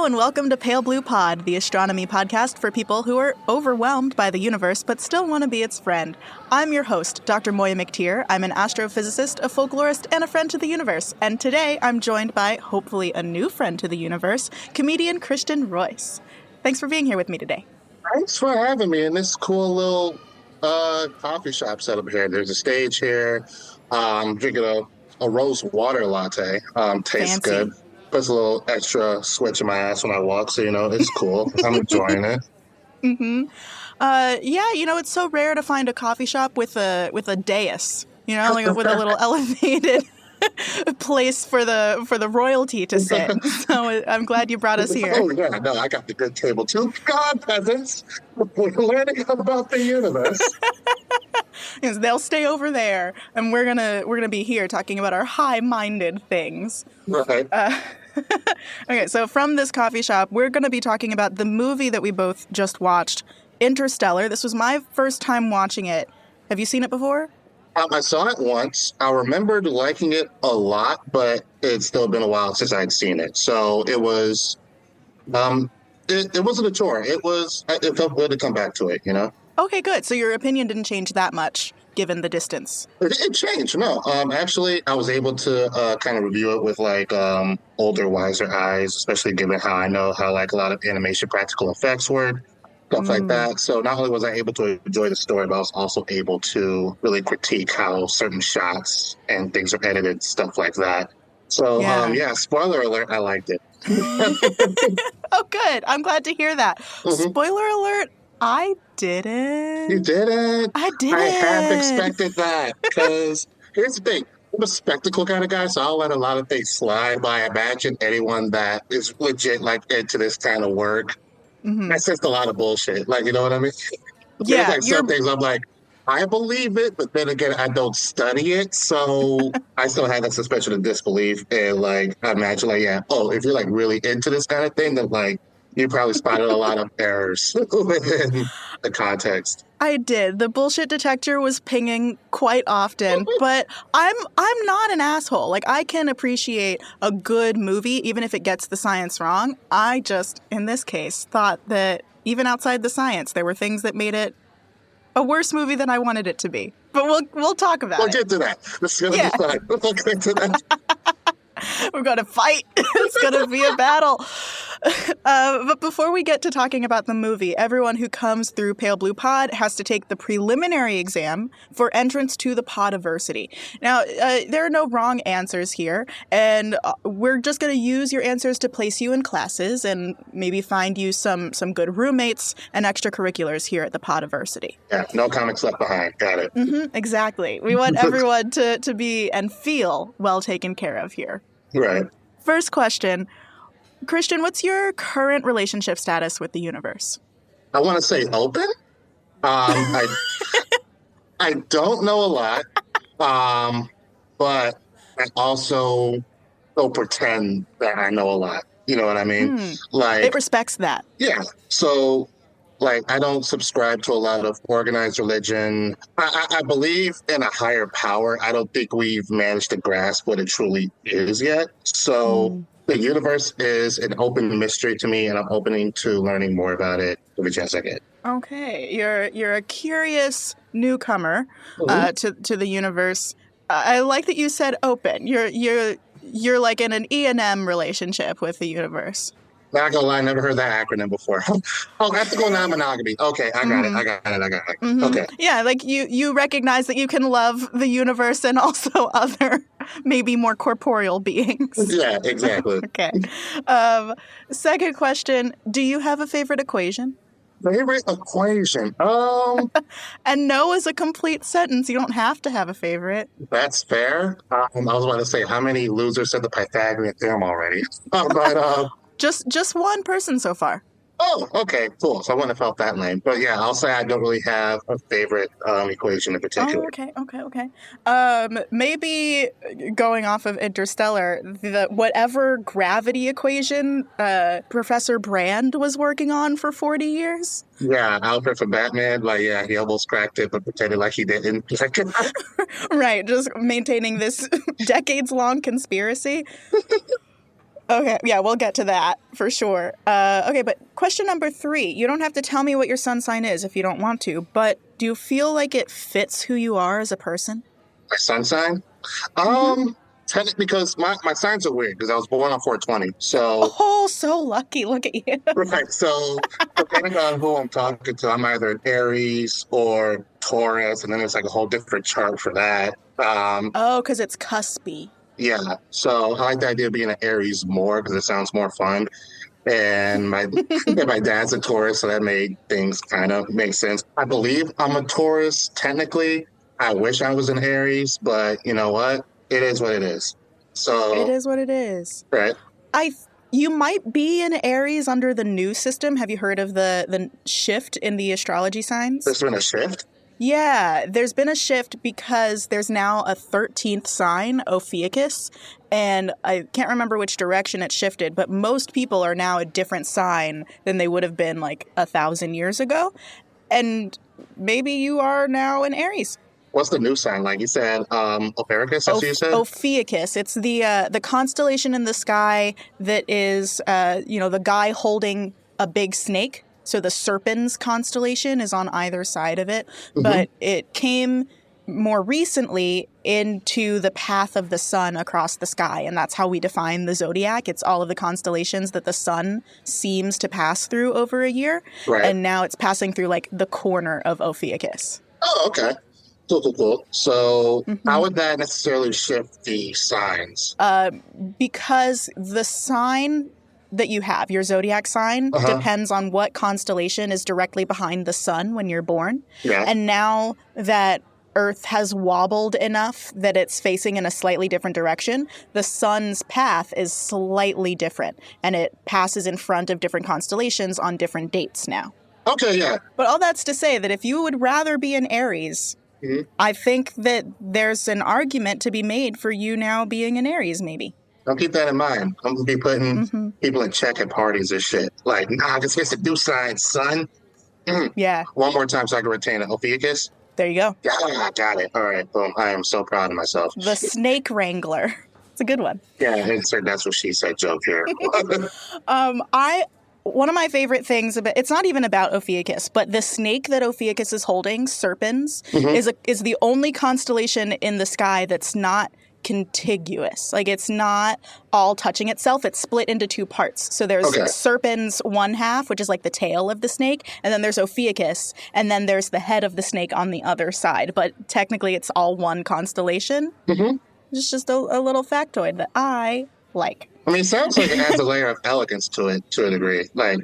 and welcome to Pale Blue Pod, the astronomy podcast for people who are overwhelmed by the universe but still want to be its friend. I'm your host, Dr. Moiya McTier. I'm an astrophysicist, a folklorist, and a friend to the universe. And today I'm joined by, hopefully a new friend to the universe, comedian Christian Royce. Thanks for being here with me today. Thanks for having me in this cool little coffee shop setup here. There's a stage here. I'm drinking a rose water latte. Tastes Fancy. good. Puts a little extra switch in my ass when I walk, so, it's cool. I'm enjoying it. Mm-hmm. It's so rare to find a coffee shop with a dais, like with a little elevated place for the royalty to sit. So I'm glad you brought us here. Oh, yeah. No, I got the good table, too. God, peasants. We're learning about the universe. Yes, they'll stay over there, and we're gonna be here talking about our high-minded things. Right. Okay, so from this coffee shop, we're gonna be talking about the movie that we both just watched, Interstellar. This was my first time watching it. Have you seen it before? I saw it once. I remembered liking it a lot, but it's still been a while since I'd seen it. So it was, it wasn't a chore. It felt good to come back to it, Okay, good. So your opinion didn't change that much, given the distance. It changed. No, actually, I was able to kind of review it with older, wiser eyes, especially given how I know how a lot of animation practical effects work, stuff like that. So not only was I able to enjoy the story, but I was also able to really critique how certain shots and things are edited, stuff like that. So spoiler alert, I liked it. Oh, good. I'm glad to hear that. Mm-hmm. Spoiler alert. I didn't. You didn't? I didn't. I half expected that because here's the thing. I'm a spectacle kind of guy, so I'll let a lot of things slide. But I imagine anyone that is legit into this kind of work, that's just a lot of bullshit. You know what I mean? Yeah. There's some things I'm like, I believe it, but then again, I don't study it, so I still have that suspension of disbelief. And I imagine if you're really into this kind of thing, then you probably spotted a lot of errors within the context. I did. The bullshit detector was pinging quite often, but I'm not an asshole. I can appreciate a good movie, even if it gets the science wrong. I just, in this case, thought that even outside the science, there were things that made it a worse movie than I wanted it to be. But we'll talk about it. We'll get to that. This is going to be fun. We'll get to that. We're going to fight. It's going to be a battle. But before we get to talking about the movie, everyone who comes through Pale Blue Pod has to take the preliminary exam for entrance to the Podiversity. Now, there are no wrong answers here, and we're just going to use your answers to place you in classes and maybe find you some good roommates and extracurriculars here at the Podiversity. Yeah, no comics left behind. Got it. Mm-hmm, exactly. We want everyone to be and feel well taken care of here. Right. First question. Christian, what's your current relationship status with the universe? I want to say open. I don't know a lot, but I also don't pretend that I know a lot. You know what I mean? It respects that. Yeah. So, I don't subscribe to a lot of organized religion. I believe in a higher power. I don't think we've managed to grasp what it truly is yet. So the universe is an open mystery to me, and I'm opening to learning more about it every chance I get. Okay. You're a curious newcomer to the universe. I like that you said open. You're in an E&M relationship with the universe. Not gonna lie, I never heard that acronym before. Ethical non-monogamy. Okay, I got it. Mm-hmm. Okay. Yeah, you recognize that you can love the universe and also other, maybe more corporeal beings. Yeah, exactly. Okay. Second question, do you have a favorite equation? Favorite equation? And no is a complete sentence. You don't have to have a favorite. That's fair. I was about to say, how many losers said the Pythagorean theorem already? But Just one person so far. Oh, okay, cool. So I wouldn't have felt that lame. But yeah, I'll say I don't really have a favorite equation in particular. Oh, okay. Maybe going off of Interstellar, whatever gravity equation Professor Brand was working on for 40 years. Yeah, Alfred from Batman, he almost cracked it, but pretended like he didn't. Right, just maintaining this decades-long conspiracy. Okay, yeah, we'll get to that for sure. Okay, but question number 3. You don't have to tell me what your sun sign is if you don't want to, but do you feel like it fits who you are as a person? My sun sign? Mm-hmm. Technically, because my signs are weird because I was born on 420. So, Oh, so lucky. Look at you. right. So, depending on who I'm talking to, I'm either an Aries or Taurus, and then there's like a whole different chart for that. Oh, because it's cuspy. Yeah. So, I like the idea of being an Aries more because it sounds more fun. And my and my dad's a Taurus, so that made things kind of make sense. I believe I'm a Taurus technically. I wish I was an Aries, but you know what? It is what it is. It So, is what it is. right. You might be an Aries under the new system. Have you heard of the shift in the astrology signs? There's been a shift. Yeah, there's been a shift because there's now a 13th sign, Ophiuchus, and I can't remember which direction it shifted, but most people are now a different sign than they would have been like 1,000 years ago. And maybe you are now an Aries. What's the new sign? Like you said, Ophiuchus, that's what you said? Ophiuchus. It's the constellation in the sky that is, the guy holding a big snake. So the Serpens constellation is on either side of it. Mm-hmm. But it came more recently into the path of the sun across the sky. And that's how we define the zodiac. It's all of the constellations that the sun seems to pass through over a year. Right. And now it's passing through like the corner of Ophiuchus. Oh, okay. Cool. So how would that necessarily shift the signs? Because the sign that you have, your zodiac sign, depends on what constellation is directly behind the sun when you're born. Yeah. And now that Earth has wobbled enough that it's facing in a slightly different direction, the sun's path is slightly different, and it passes in front of different constellations on different dates now. Okay, yeah. But all that's to say that if you would rather be an Aries, I think that there's an argument to be made for you now being an Aries, maybe. I'll keep that in mind. I'm going to be putting people in check at parties and shit. Like, nah, this gets a new sign, son. Yeah. One more time so I can retain it. Ophiuchus? There you go. Yeah, I got it. All right, boom. I am so proud of myself. The Snake Wrangler. It's a good one. Yeah, insert that's what she said joke here. One of my favorite things about it's not even about Ophiuchus, but the snake that Ophiuchus is holding, Serpens, is the only constellation in the sky that's not contiguous. Like it's not all touching itself. It's split into 2 parts. So there's Serpens one half, which is like the tail of the snake, and then there's Ophiuchus, and then there's the head of the snake on the other side. But technically it's all one constellation. It's just a little factoid that I like. I mean, it sounds like it adds a layer of elegance to it to a degree. Like,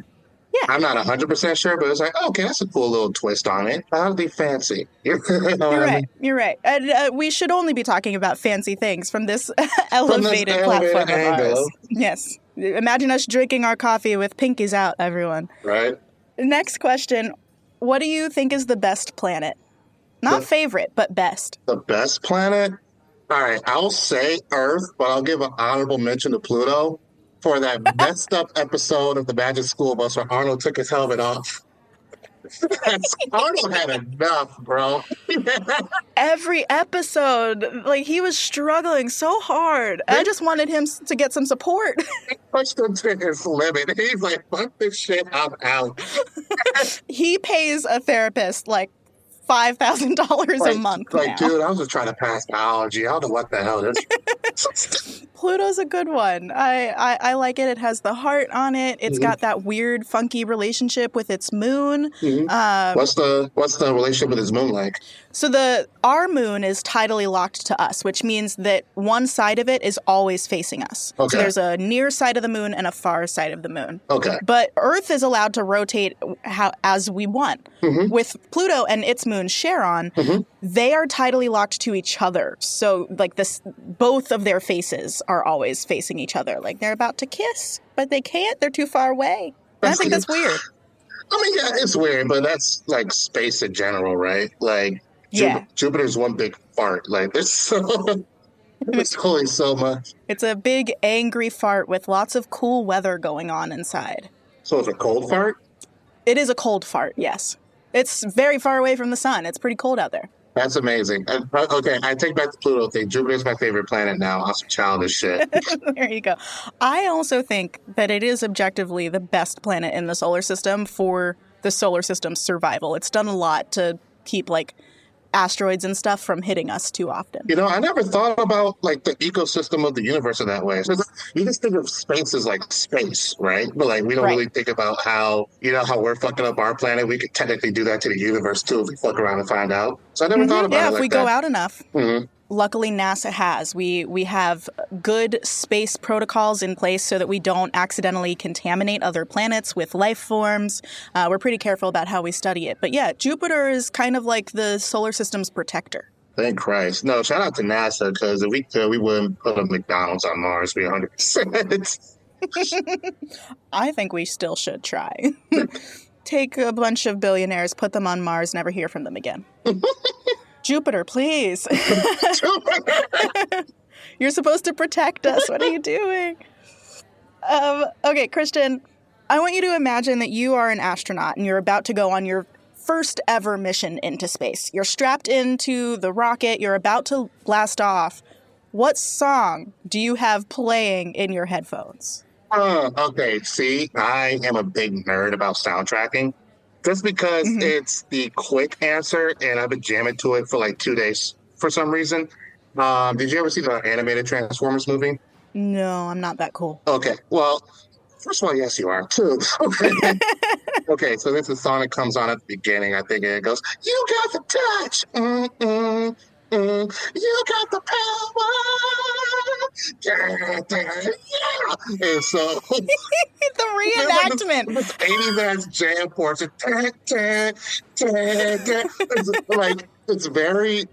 Yeah. I'm not 100% sure, but it's like, oh, okay, that's a cool little twist on it. Oddly fancy. You know what I mean? You're right. And we should only be talking about fancy things from this elevated platform of ours. Yes. Imagine us drinking our coffee with pinkies out, everyone. Right. Next question. What do you think is the best planet? Not favorite, but best. The best planet? All right, I'll say Earth, but I'll give an honorable mention to Pluto for that messed up episode of the Magic School Bus where Arnold took his helmet off. Arnold had enough, bro. Every episode, like he was struggling so hard. I just wanted him to get some support. He pushed him to his limit. He's like, fuck this shit, I'm out. He pays a therapist like $5,000 a month Like, now. dude, I was just trying to pass biology. I don't know what the hell this is. Pluto's a good one. I like it. It has the heart on it. It's got that weird, funky relationship with its moon. What's the relationship with his moon like? So our moon is tidally locked to us, which means that one side of it is always facing us. Okay. So there's a near side of the moon and a far side of the moon. Okay. But Earth is allowed to rotate as we want. With Pluto and its moon Charon, they are tidally locked to each other. So like both of their faces are always facing each other. Like they're about to kiss, but they can't. They're too far away. I think that's weird. I mean, yeah, it's weird, but that's like space in general, right? Like, Jupiter's one big fart. Like, it's only so much. It's a big, angry fart with lots of cool weather going on inside. So it's a cold fart? It is a cold fart, yes. It's very far away from the sun. It's pretty cold out there. That's amazing. Okay, I take back the Pluto thing. Jupiter's my favorite planet now. On some childish shit. There you go. I also think that it is objectively the best planet in the solar system for the solar system's survival. It's done a lot to keep like asteroids and stuff from hitting us too often. You know, I never thought about like the ecosystem of the universe in that way. So you just think of space as like space, right? But like we don't Right. really think about how, you know, how we're fucking up our planet. We could technically do that to the universe too if we fuck around and find out. So I never thought about it Yeah, if like we that. go out enough. Mhm. Luckily, NASA has. We have good space protocols in place so that we don't accidentally contaminate other planets with life forms. We're pretty careful about how we study it. But yeah, Jupiter is kind of like the solar system's protector. Thank Christ. No, shout out to NASA because if we could, we wouldn't put a McDonald's on Mars. We 100%. I think we still should try. Take a bunch of billionaires, put them on Mars, never hear from them again. Jupiter, please. You're supposed to protect us. What are you doing? Okay, Christian, I want you to imagine that you are an astronaut and you're about to go on your first ever mission into space. You're strapped into the rocket. You're about to blast off. What song do you have playing in your headphones? Okay, see, I am a big nerd about soundtracking. Just because it's the quick answer and I've been jamming to it for like 2 days for some reason. Did you ever see the animated Transformers movie? No, I'm not that cool. Okay, well, first of all, yes, you are too. Okay, so this is a song that comes on at the beginning. I think it goes, "You got the touch, you got the power, yeah, yeah." And so The reenactment. this 80s ass jam portion. It's like it's very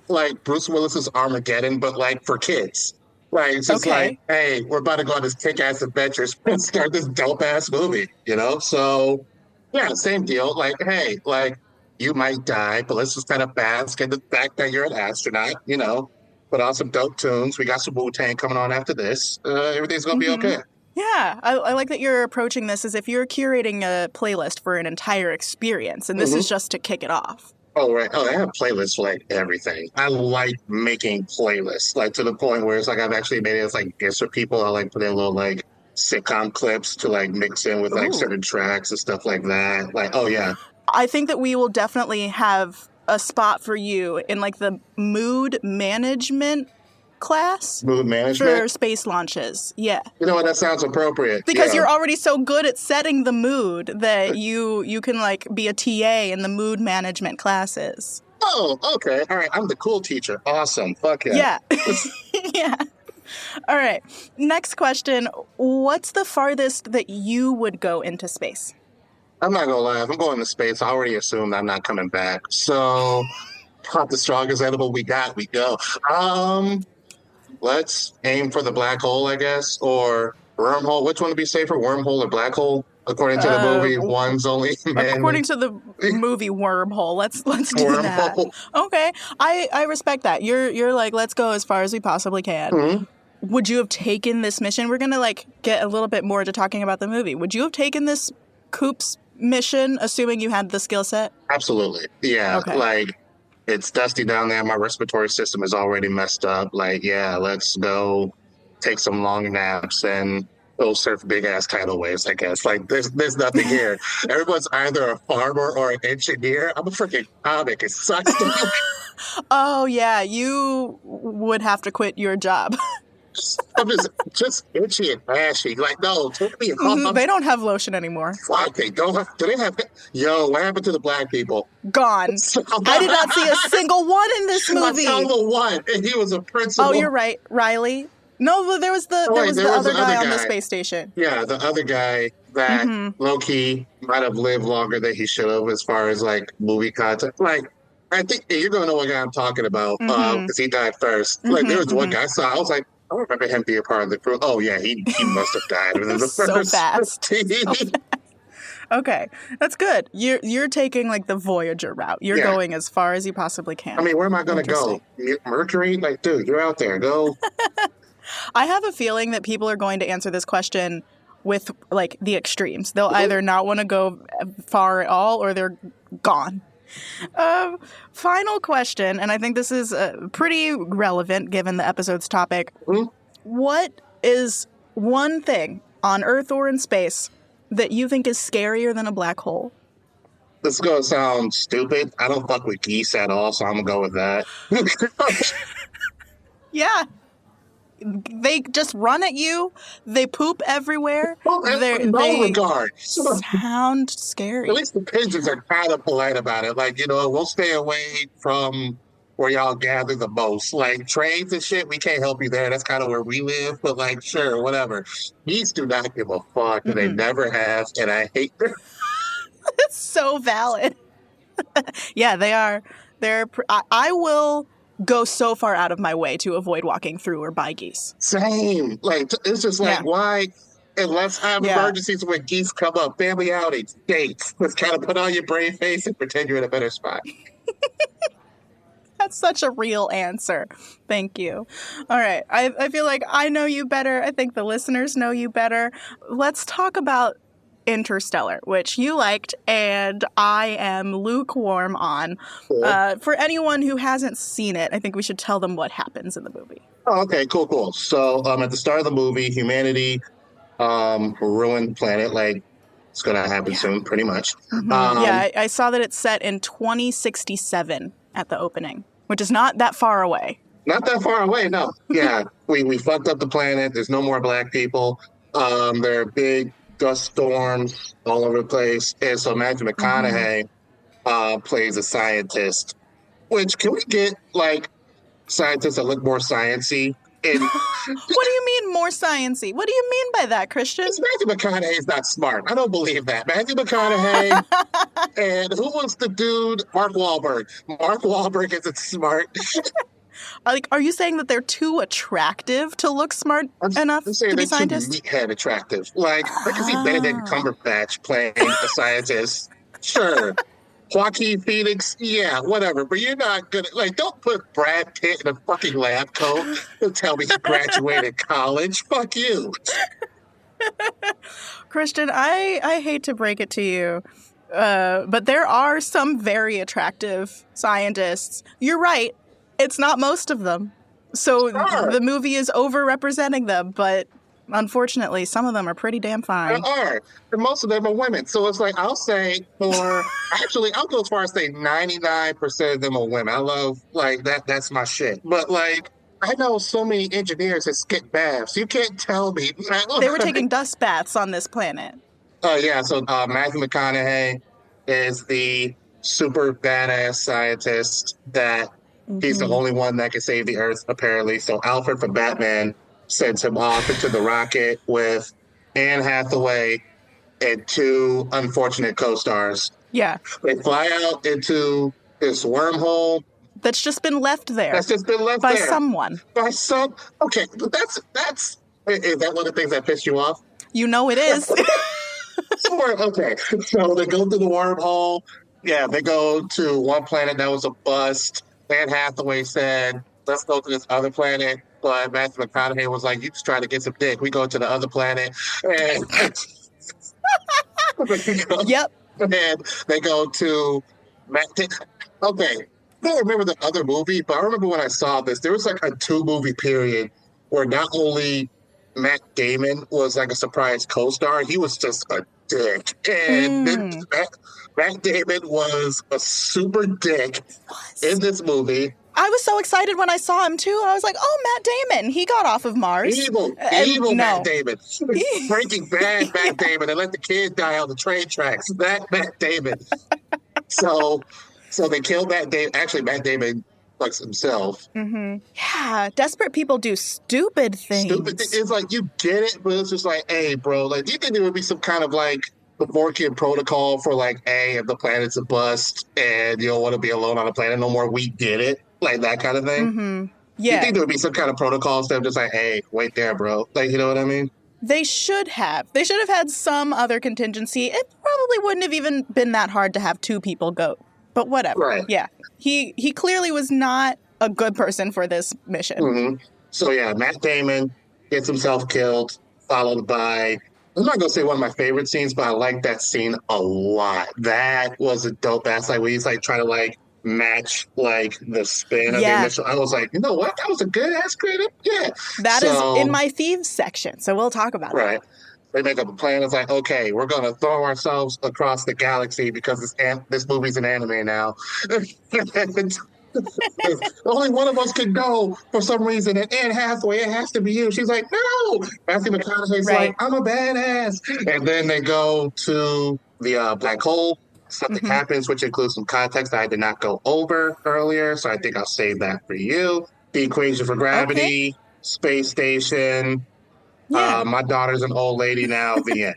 like Bruce Willis's Armageddon, but like for kids. Like it's just like, hey, we're about to go on this kick-ass adventure and start this dope-ass movie, you know? So yeah, same deal. Like, hey, like you might die, but let's just kind of bask in the fact that you're an astronaut, you know. Put on some dope tunes. We got some Wu-Tang coming on after this. Everything's gonna be okay. Yeah, I like that you're approaching this as if you're curating a playlist for an entire experience, and this is just to kick it off. Oh, right. Oh, I have playlists for like everything. I like making playlists, like to the point where it's like I've actually made it as like gifts for people. I like put in little like sitcom clips to like mix in with like certain tracks and stuff like that. Like, oh yeah. I think that we will definitely have a spot for you in like the mood management class. Mood management? For space launches. Yeah. You know what? That sounds appropriate. Because you're already so good at setting the mood that you can like be a TA in the mood management classes. Oh, okay. All right. I'm the cool teacher. Awesome. Fuck yeah. Yeah. Yeah. All right. Next question. What's the farthest that you would go into space? I'm not gonna lie. If I'm going to space, I already assumed I'm not coming back. So, not the strongest animal we got. We go. Let's aim for the black hole, I guess, or wormhole. Which one would be safer, wormhole or black hole? According to the movie, one's only man. According to the movie Wormhole, let's do that. Okay, I respect that. You're like, let's go as far as we possibly can. Would you have taken this mission? We're gonna like get a little bit more to talking about the movie. Would you have taken this Coop's mission, assuming you had the skill set? Absolutely, yeah. Okay. Like, it's dusty down there. My respiratory system is already messed up. Like, yeah, let's go take some long naps and go surf big ass tidal waves, I guess. Like, there's nothing here. Everyone's either a farmer or an engineer. I'm a freaking comic. It sucks. Oh yeah, you would have to quit your job. I'm just itchy and ashy. Like, no, take me home. They don't have lotion anymore. Fuck, they don't have, do they have, yo, what happened to the black people? Gone. I did not see a single one in this movie. I saw the one, and he was a principal. Oh, you're right. Riley. No, but there was the other guy on the space station. Yeah, the other guy that low-key might have lived longer than he should have as far as, like, movie content. Like, I think you're going to know what guy I'm talking about because he died first. Like, there was one guy I saw. I was like, I don't remember him being a part of the crew. Oh, yeah, he must have died within the so first fast. 15. Okay, that's good. You're taking like the Voyager route. You're going as far as you possibly can. I mean, where am I going to go? Mercury? Like, dude, you're out there. Go. I have a feeling that people are going to answer this question with like the extremes. They'll either not want to go far at all or they're gone. Final question, and I think this is pretty relevant given the episode's topic. Mhm. What is one thing on Earth or in space that you think is scarier than a black hole? This is going to sound stupid. I don't fuck with geese at all, so I'm going to go with that. Yeah. They just run at you. They poop everywhere. Well, in no they regard. sound scary. At least the pigeons are kind of polite about it. Like, we'll stay away from where y'all gather the most. Like, trains and shit, we can't help you there. That's kind of where we live. But, like, sure, whatever. Geese do not give a fuck. And they never have. And I hate them. It's so valid. Yeah, they are. I will go so far out of my way to avoid walking through or by geese. Same. Like, it's just like, why? Unless I have emergencies when geese come up, family outings, dates. Let's kind of put on your brave face and pretend you're in a better spot. That's such a real answer. Thank you. All right. I feel like I know you better. I think the listeners know you better. Let's talk about Interstellar, which you liked and I am lukewarm on. Cool. For anyone who hasn't seen it, I think we should tell them what happens in the movie. Oh, okay, cool. So at the start of the movie, humanity ruined the planet. Like, it's going to happen soon, pretty much. Mm-hmm. I saw that it's set in 2067 at the opening, which is not that far away. Not that far away, no. Yeah, we fucked up the planet. There's no more black people. There are big dust storms all over the place. And so Matthew McConaughey plays a scientist, which can we get, like, scientists that look more sciencey? And what do you mean more sciencey? What do you mean by that, Christian? Matthew McConaughey is not smart. I don't believe that. Matthew McConaughey and who was the dude? Mark Wahlberg. Mark Wahlberg isn't smart. Like, are you saying that they're too attractive to look smart enough to be scientists? Too meathead attractive. Like, I can see Benedict Cumberbatch playing a scientist. Sure. Joaquin Phoenix, yeah, whatever. But you're not gonna, like, don't put Brad Pitt in a fucking lab coat and tell me he graduated college. Fuck you. Christian, I hate to break it to you, but there are some very attractive scientists. You're right. It's not most of them. So the movie is overrepresenting them, but unfortunately, some of them are pretty damn fine. They are. And most of them are women. So it's like, I'll go as far as say 99% of them are women. I love, like, that's my shit. But, like, I know so many engineers that skip baths. You can't tell me. They were taking dust baths on this planet. Yeah. So Matthew McConaughey is the super badass scientist that he's the only one that can save the Earth, apparently. So Alfred from Batman sends him off into the rocket with Anne Hathaway and two unfortunate co-stars. Yeah. They fly out into this wormhole. That's just been left there. That's just been left by there. Someone. By some. Okay, but is that one of the things that pissed you off? You know it is. Okay, so they go through the wormhole. Yeah, they go to one planet that was a bust. Anne Hathaway said, let's go to this other planet. But Matthew McConaughey was like, you just trying to get some dick. We go to the other planet. And yep. And they go to okay. I don't remember the other movie, but I remember when I saw this, there was like a 2-movie period where not only Matt Damon was like a surprise co-star, he was just a dick. And then Matt Damon was a super dick in this movie. I was so excited when I saw him too. I was like, oh, Matt Damon. He got off of Mars. Evil Matt Damon. Breaking Bad Matt Damon and let the kid die on the train tracks. That Matt Damon. So they killed Matt Damon. Actually, Matt Damon fucks himself. Mm-hmm. Yeah, desperate people do stupid things. It's like, you get it, but it's just like, hey, bro, like, you think there would be some kind of like the Borkian protocol for like, hey, if the planet's a bust and you don't want to be alone on the planet no more, we get it. Like that kind of thing. Mm-hmm. Yeah. You think there would be some kind of protocol instead of just like, hey, wait there, bro. Like, you know what I mean? They should have. They should have had some other contingency. It probably wouldn't have even been that hard to have 2 people go. But whatever. Right. Yeah. He clearly was not a good person for this mission. Mm-hmm. So yeah, Matt Damon gets himself killed, followed by I'm not gonna say one of my favorite scenes, but I like that scene a lot. That was a dope ass like when he's like trying to like match like the spin of the Yeah, initial. I was like, you know what? That was a good ass creative. Yeah. that is in So my thieves section, so we'll talk about that. right. They make up a plan. It's like, okay, we're gonna throw ourselves across the galaxy because this movie's an anime now. Only one of us can go for some reason. And Anne Hathaway, it has to be you. She's like, no. Matthew McConaughey's like, Right. I'm a badass. And then they go to the black hole. Something Hmm. happens, which includes some context that I did not go over earlier. So I think I'll save that for you. The equation for Okay. gravity, space station. Yeah. My daughter's an old lady now. The end.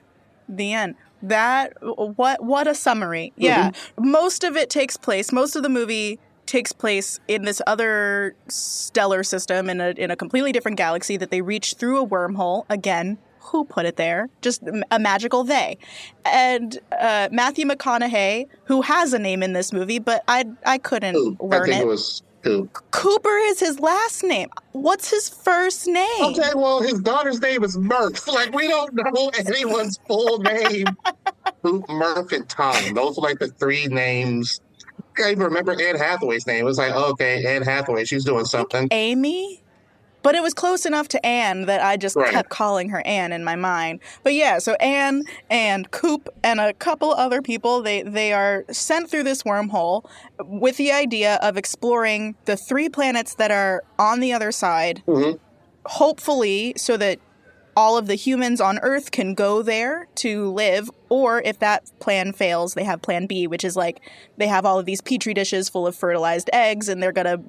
The end. That what a summary. Yeah. Mhm. Most of it takes place. Most of the movie takes place in this other stellar system in a completely different galaxy that they reach through a wormhole. Again, who put it there? Just a magical they. And Matthew McConaughey, who has a name in this movie, but I couldn't Ooh, I learn think it. it was two. Cooper is his last name. What's his first name? Okay, well, his daughter's name is Murph. Like, we don't know anyone's full name. Murph and Tom. Those are like the three names. I even remember Anne Hathaway's name. It was like, oh, okay, Anne Hathaway, she's doing I think something. Amy? But it was close enough to Anne that I just Right. kept calling her Anne in my mind. But yeah, so Anne and Coop and a couple other people, they are sent through this wormhole with the idea of exploring the 3 planets that are on the other side, Hmm. hopefully so that all of the humans on Earth can go there to live, or if that plan fails, they have plan B, which is like they have all of these petri dishes full of fertilized eggs and they're going to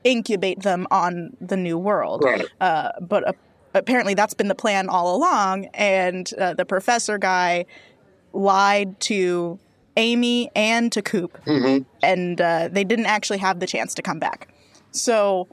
incubate them on the new world. Right. But apparently that's been the plan all along, and the professor guy lied to Amy and to Coop, Hmm. and they didn't actually have the chance to come back. So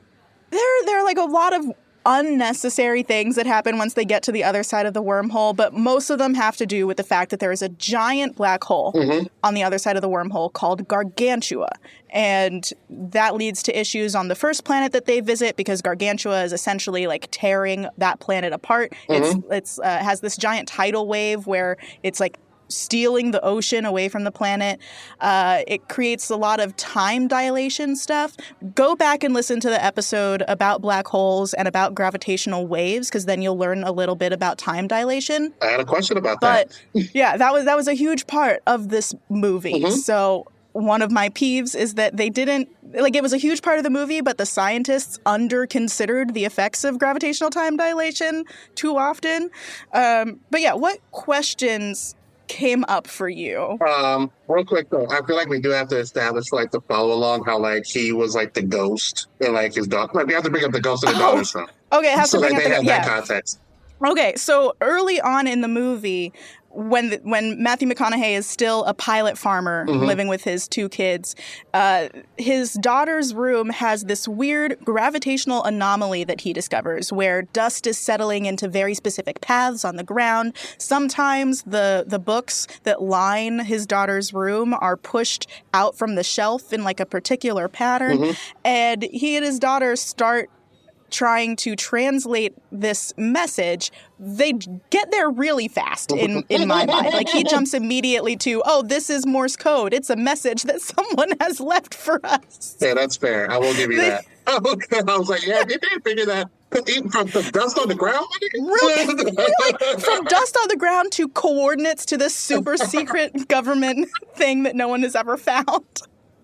there are like a lot of unnecessary things that happen once they get to the other side of the wormhole, but most of them have to do with the fact that there is a giant black hole Hmm. on the other side of the wormhole called Gargantua. And that leads to issues on the first planet that they visit because Gargantua is essentially like tearing that planet apart. It's has this giant tidal wave where it's like stealing the ocean away from the planet. It creates a lot of time dilation stuff. Go back and listen to the episode about black holes and about gravitational waves, because then you'll learn a little bit about time dilation. I had a question about But that. yeah, that was a huge part of this movie. Mhm. So one of my peeves is that they didn't, like, it was a huge part of the movie, but the scientists under-considered the effects of gravitational time dilation too often. But yeah, what questions came up for you? Real quick though, I feel like we do have to establish like the follow along how like he was like the ghost and like his daughter. Like we have to bring up the ghost of the daughter's son. Okay, it has So to bring like up they have that yeah. context. Okay, so early on in the movie, when Matthew McConaughey is still a pilot farmer Mhm. living with his 2 kids, his daughter's room has this weird gravitational anomaly that he discovers where dust is settling into very specific paths on the ground. Sometimes the books that line his daughter's room are pushed out from the shelf in like a particular pattern. Mhm. And he and his daughter start trying to translate this message. They get there really fast in my mind. Like he jumps immediately to, oh, this is Morse code. It's a message that someone has left for us. Yeah, that's fair. I will give you that. Okay. I was like, yeah, they didn't figure that. Even from the dust on the ground? Really? From dust on the ground to coordinates to this super secret government thing that no one has ever found.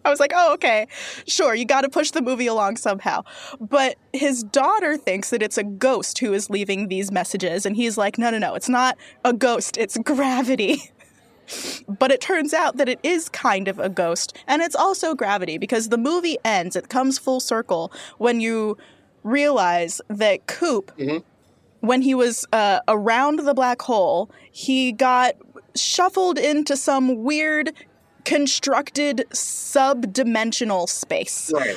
I was like, oh, okay, sure, you got to push the movie along somehow. But his daughter thinks that it's a ghost who is leaving these messages. And he's like, no, it's not a ghost, it's gravity. But it turns out that it is kind of a ghost. And it's also gravity, because the movie ends, it comes full circle when you realize that Coop, Mhm. when he was around the black hole, he got shuffled into some weird constructed sub-dimensional space, Right.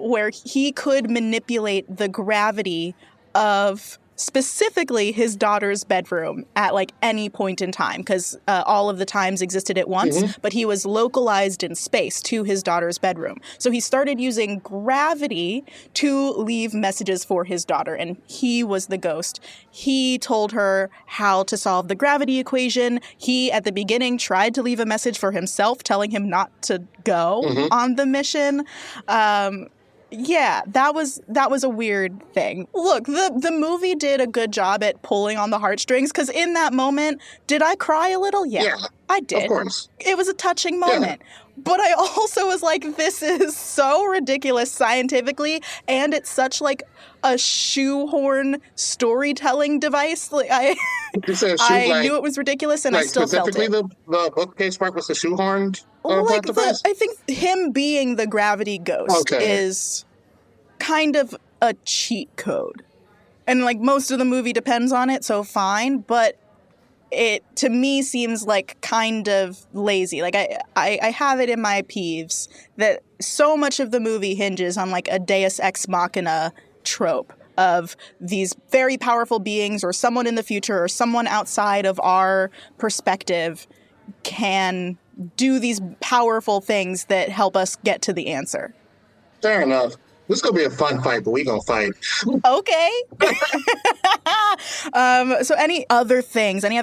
where he could manipulate the gravity of specifically his daughter's bedroom at like any point in time, because all of the times existed at once, but he was localized in space to his daughter's bedroom. So he started using gravity to leave messages for his daughter, and he was the ghost. He told her how to solve the gravity equation. He, at the beginning, tried to leave a message for himself, telling him not to go on the mission. Yeah, that was a weird thing. Look, the movie did a good job at pulling on the heartstrings, because in that moment, did I cry a little? Yeah, I did. Of course. It was a touching moment. Yeah. But I also was like, this is so ridiculous scientifically, and it's such like a shoehorn storytelling device. Like I knew it was ridiculous, and I still felt it. Specifically, the bookcase part was the shoehorned device? I think him being the gravity ghost is kind of a cheat code. And like most of the movie depends on it, so fine, but it to me seems like kind of lazy. Like I have it in my peeves that so much of the movie hinges on like a deus ex machina trope of these very powerful beings or someone in the future or someone outside of our perspective can do these powerful things that help us get to the answer. Fair enough. This is going to be a fun fight, but we going to fight. Okay. So any other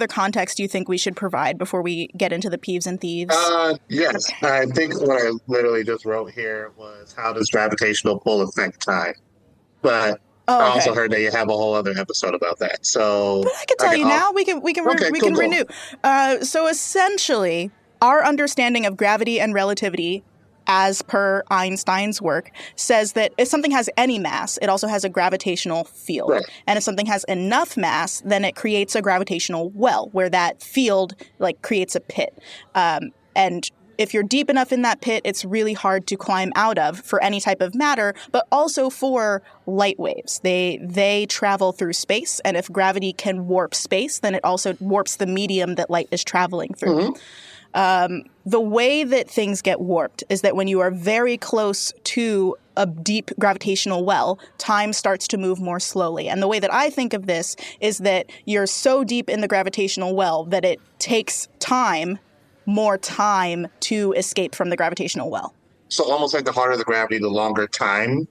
context do you think we should provide before we get into the peeves and thieves? Yes. I think what I literally just wrote here was how does gravitational pull affect time? But I also heard that you have a whole other episode about that. So but I can tell you now. We can renew. So essentially, our understanding of gravity and relativity, as per Einstein's work, says that if something has any mass, it also has a gravitational field. Right. And if something has enough mass, then it creates a gravitational well, where that field like creates a pit. And if you're deep enough in that pit, it's really hard to climb out of for any type of matter, but also for light waves. They travel through space, and if gravity can warp space, then it also warps the medium that light is traveling through. The way that things get warped is that when you are very close to a deep gravitational well, time starts to move more slowly. And the way that I think of this is that you're so deep in the gravitational well that it takes more time to escape from the gravitational well. So almost like the harder the gravity, the longer time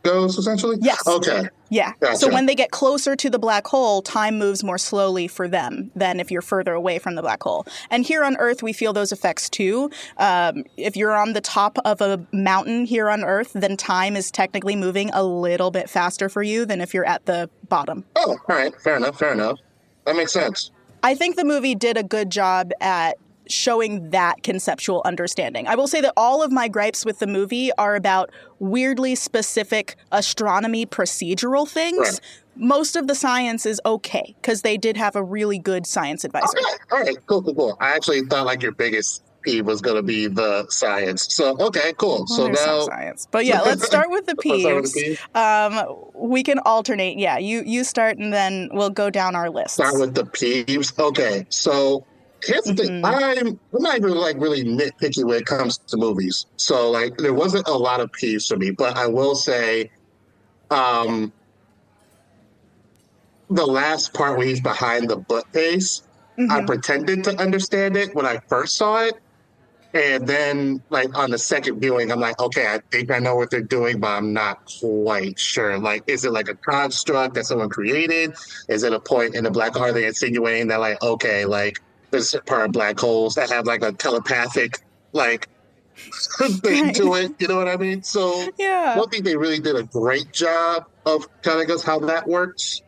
goes, essentially? Yes. Okay. Yeah. Gotcha. So when they get closer to the black hole, time moves more slowly for them than if you're further away from the black hole. And here on Earth, we feel those effects too. If you're on the top of a mountain here on Earth, then time is technically moving a little bit faster for you than if you're at the bottom. Oh, all right. Fair enough. That makes sense. I think the movie did a good job at showing that conceptual understanding. I will say that all of my gripes with the movie are about weirdly specific astronomy procedural things. Right. Most of the science is okay, because they did have a really good science advisor. Okay. All right, cool. I actually thought like your biggest peeve was going to be the science. So, okay, cool. Well, so now... science. But yeah, let's start with the peeves. We can alternate. Yeah, you start and then we'll go down our list. Start with the peeves? Okay, so... Here's the thing. I'm not even like really nitpicky when it comes to movies. So like there wasn't a lot of peeves for me, but I will say the last part where he's behind the bookcase, I pretended to understand it when I first saw it. And then like on the second viewing, I'm like, okay, I think I know what they're doing, but I'm not quite sure. Like, is it like a construct that someone created? Is it a point in the black hole? Are they insinuating that like, okay, like there's a part of black holes that have like a telepathic like thing to it, you know what I mean? So I don't think they really did a great job of telling us how that works.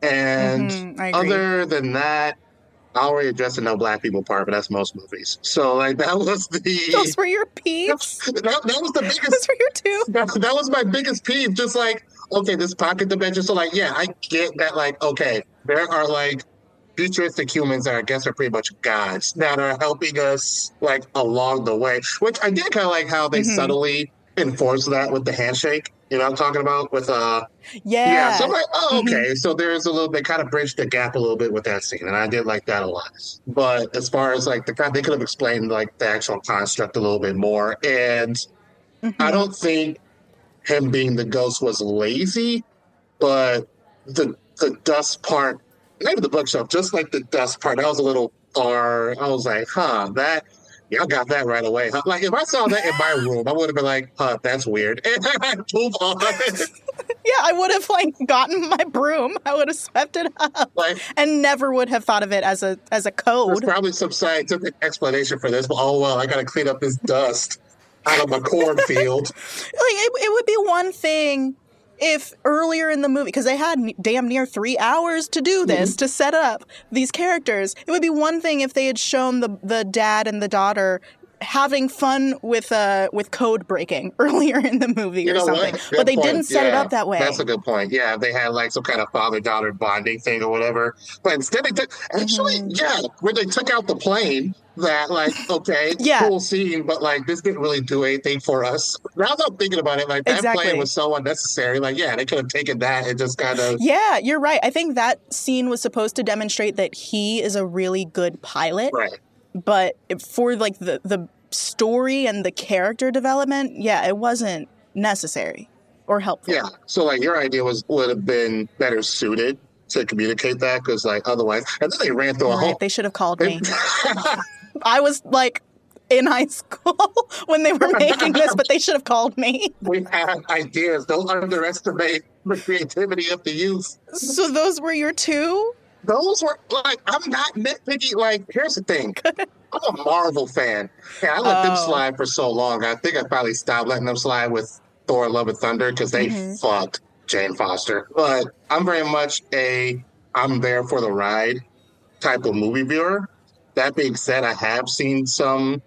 And other than that, I already addressed the no black people part, but that's most movies. So like that was those were your peeves. That was the biggest. Those were your two. That was my biggest peeve. Just like, okay, this pocket dimension. So like, yeah, I get that. Like, okay, there are like futuristic humans that I guess are pretty much gods that are helping us like along the way, which I did kind of like how they subtly enforce that with the handshake. You know what I'm talking about? With yeah. So I'm like, oh, okay. So there's a little bit, kind of bridged the gap a little bit with that scene, and I did like that a lot. But as far as like they could have explained like the actual construct a little bit more, and I don't think him being the ghost was lazy, but the the dust part, not even the bookshelf, just like the dust part. That was a little R. I was like, huh, that y'all got that right away. Huh? Like if I saw that in my room, I would have been like, huh, that's weird. And I'd move on. Yeah, I would have like gotten my broom. I would have swept it up Like and never would have thought of it as a there's code. probably some scientific explanation for this, but oh well, I gotta clean up this dust out of my cornfield. It would be one thing if earlier in the movie, because they had damn near 3 hours to do this, to set up these characters, it would be one thing if they had shown the dad and the daughter having fun with code breaking earlier in the movie or something. But they didn't set it up that way. That's a good point. Yeah, they had like some kind of father-daughter bonding thing or whatever. But instead they took, actually, where they took out the plane, that like, okay, cool scene, but like this didn't really do anything for us. Now that I'm thinking about it, like that plane was so unnecessary. Like, yeah, they could have taken that and just kind of... Yeah, you're right. I think that scene was supposed to demonstrate that he is a really good pilot. Right. But for like the story and the character development, it wasn't necessary or helpful. Yeah. So like your idea would have been better suited to communicate that, because like otherwise, and then they ran through a whole... They should have called me. I was like in high school when they were making this, but they should have called me. We had ideas. Don't underestimate the creativity of the youth. So those were your two? Those were, like, I'm not nitpicky. Like, here's the thing. I'm a Marvel fan. Yeah, I let them slide for so long. I think I finally stopped letting them slide with Thor, Love and Thunder, because they fucked Jane Foster. But I'm very much I'm there for the ride type of movie viewer. That being said, I've seen some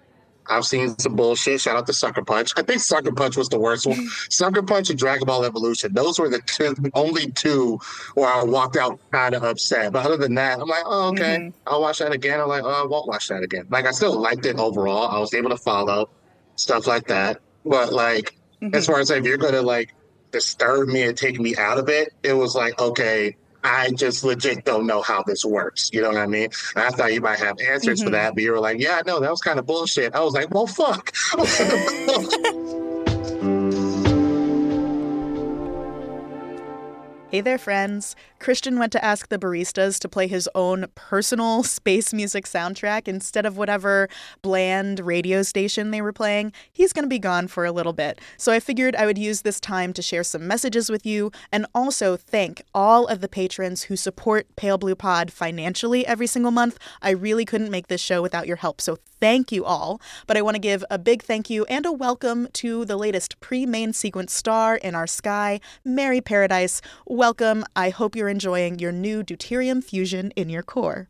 bullshit. Shout out to Sucker Punch. I think Sucker Punch was the worst one. Sucker Punch and Dragon Ball Evolution. Those were the only two where I walked out kind of upset. But other than that, I'm like, oh, okay. I'll watch that again. I'm like, oh, I won't watch that again. Like, I still liked it overall. I was able to follow stuff like that. But like, as far as like, if you're going to like disturb me and take me out of it, it was like, okay, I just legit don't know how this works. You know what I mean? And I thought you might have answers for that, but you were like, yeah, no, that was kind of bullshit. I was like, well, fuck. Hey there, friends. Christian went to ask the baristas to play his own personal space music soundtrack instead of whatever bland radio station they were playing. He's going to be gone for a little bit. So I figured I would use this time to share some messages with you and also thank all of the patrons who support Pale Blue Pod financially every single month. I really couldn't make this show without your help, so thank you all. But I want to give a big thank you and a welcome to the latest pre-main sequence star in our sky, Mary Paradise. Welcome. I hope you're enjoying your new deuterium fusion in your core.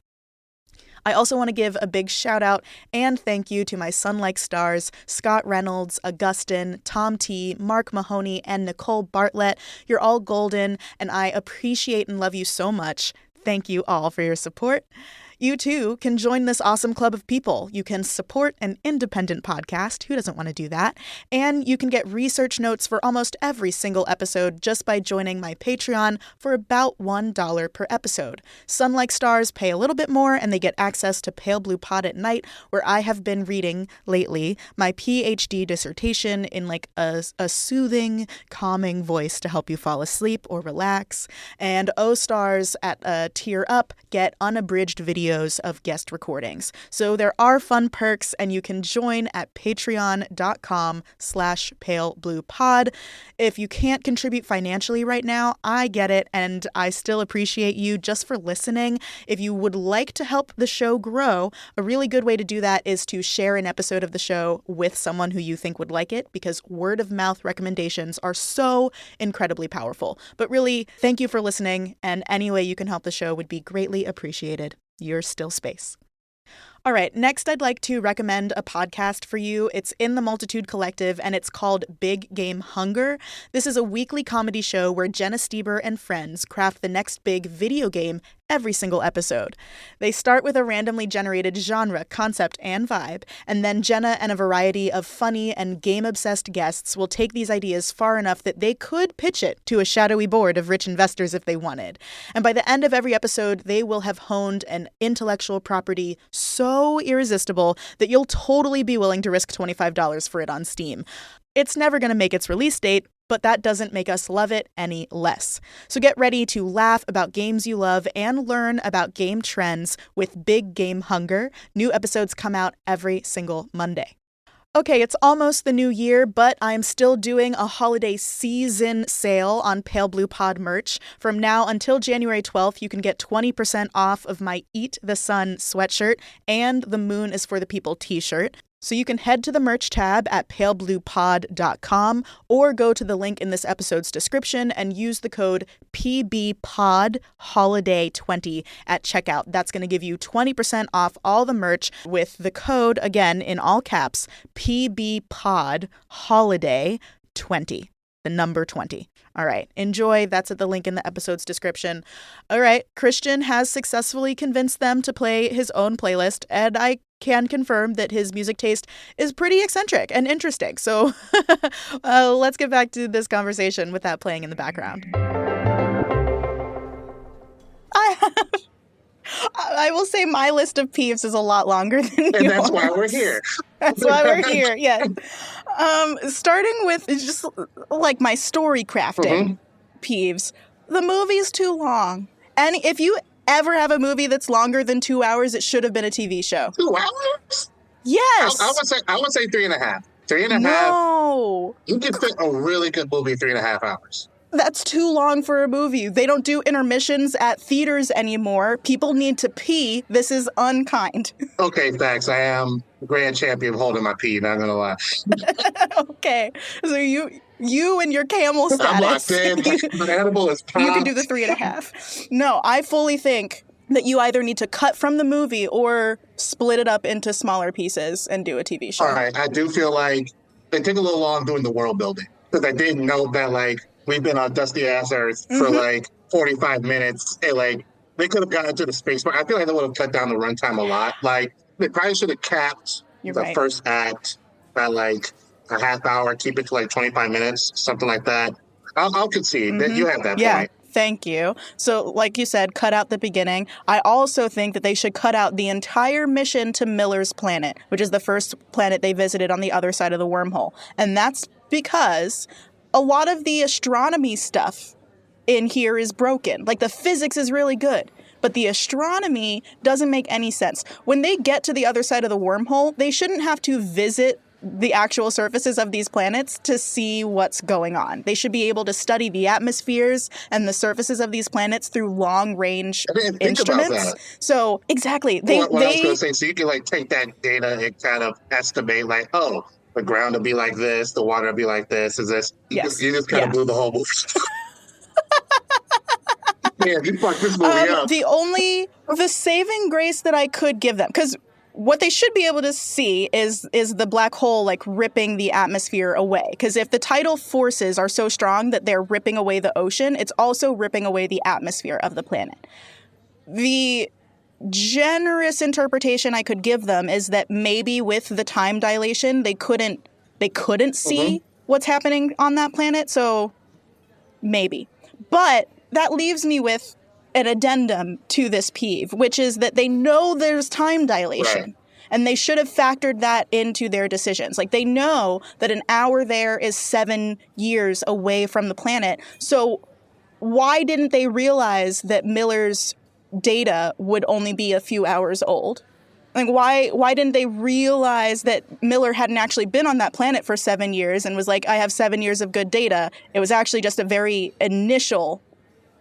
I also want to give a big shout out and thank you to my sun-like stars, Scott Reynolds, Augustin, Tom T, Mark Mahoney, and Nicole Bartlett. You're all golden, and I appreciate and love you so much. Thank you all for your support. You, too, can join this awesome club of people. You can support an independent podcast. Who doesn't want to do that? And you can get research notes for almost every single episode just by joining my Patreon for about $1 per episode. Sun-like stars pay a little bit more, and they get access to Pale Blue Pod at night, where I have been reading lately my PhD dissertation in like a soothing, calming voice to help you fall asleep or relax. And O-stars at a tier up get unabridged videos of guest recordings. So there are fun perks, and you can join at patreon.com/palebluepod. If you can't contribute financially right now, I get it, and I still appreciate you just for listening. If you would like to help the show grow, a really good way to do that is to share an episode of the show with someone who you think would like it, because word of mouth recommendations are so incredibly powerful. But really, thank you for listening, and any way you can help the show would be greatly appreciated. You're still space. All right, next I'd like to recommend a podcast for you. It's in the Multitude Collective, and it's called Big Game Hunger. This is a weekly comedy show where Jenna Stieber and friends craft the next big video game every single episode. They start with a randomly generated genre, concept, and vibe, and then Jenna and a variety of funny and game-obsessed guests will take these ideas far enough that they could pitch it to a shadowy board of rich investors if they wanted. And by the end of every episode, they will have honed an intellectual property so irresistible that you'll totally be willing to risk $25 for it on Steam. It's never going to make its release date, but that doesn't make us love it any less. So get ready to laugh about games you love and learn about game trends with Big Game Hunger. New episodes come out every single Monday. Okay, it's almost the new year, but I'm still doing a holiday season sale on Pale Blue Pod merch. From now until January 12th, you can get 20% off of my Eat the Sun sweatshirt and the Moon is for the People t-shirt. So you can head to the merch tab at palebluepod.com or go to the link in this episode's description and use the code PBPODHOLIDAY20 at checkout. That's going to give you 20% off all the merch with the code, again, in all caps, PBPODHOLIDAY20. The number 20. All right, enjoy. That's at the link in the episode's description. All right, Christian has successfully convinced them to play his own playlist, and I can confirm that his music taste is pretty eccentric and interesting. So let's get back to this conversation with that playing in the background. I will say my list of peeves is a lot longer than yours. And that's why we're here. That's why we're here, yes. Starting with just like my story crafting peeves. The movie's too long. And if you ever have a movie that's longer than 2 hours, it should have been a TV show. 2 hours? Yes. I would say 3.5. 3.5. No. You can fit a really good movie in 3.5 hours. That's too long for a movie. They don't do intermissions at theaters anymore. People need to pee. This is unkind. Okay, thanks. I am grand champion of holding my pee, not gonna lie. Okay. So you and your camel status. I'm locked in. My animal is popped. You can do the 3.5. No, I fully think that you either need to cut from the movie or split it up into smaller pieces and do a TV show. All right. I do feel like they took a little long doing the world building because I didn't know that, like, we've been on dusty ass Earth for like 45 minutes and like they could have gotten to the space. But I feel like they would have cut down the runtime a lot. Like they probably should have capped first act at like a half hour, keep it to like 25 minutes, something like that. I'll concede that you have that point. Thank you. So like you said, cut out the beginning. I also think that they should cut out the entire mission to Miller's planet, which is the first planet they visited on the other side of the wormhole. And that's because a lot of the astronomy stuff in here is broken. Like the physics is really good, but the astronomy doesn't make any sense. When they get to the other side of the wormhole, they shouldn't have to visit the actual surfaces of these planets to see what's going on. They should be able to study the atmospheres and the surfaces of these planets through long-range instruments. So exactly, what I was going to say, so you can like take that data and kind of estimate, like, oh, the ground will be like this, the water will be like this. Is this? You just kind of blew the whole movie. Yeah, you fucked this movie up. The saving grace that I could give them, because what they should be able to see is the black hole like ripping the atmosphere away. Because if the tidal forces are so strong that they're ripping away the ocean, it's also ripping away the atmosphere of the planet. The generous interpretation I could give them is that maybe with the time dilation they couldn't see what's happening on that planet, so maybe. But that leaves me with an addendum to this peeve, which is that they know there's time dilation and they should have factored that into their decisions. Like they know that an hour there is 7 years away from the planet, so why didn't they realize that Miller's data would only be a few hours old? Like, why didn't they realize that Miller hadn't actually been on that planet for 7 years and was like, I have 7 years of good data? It was actually just a very initial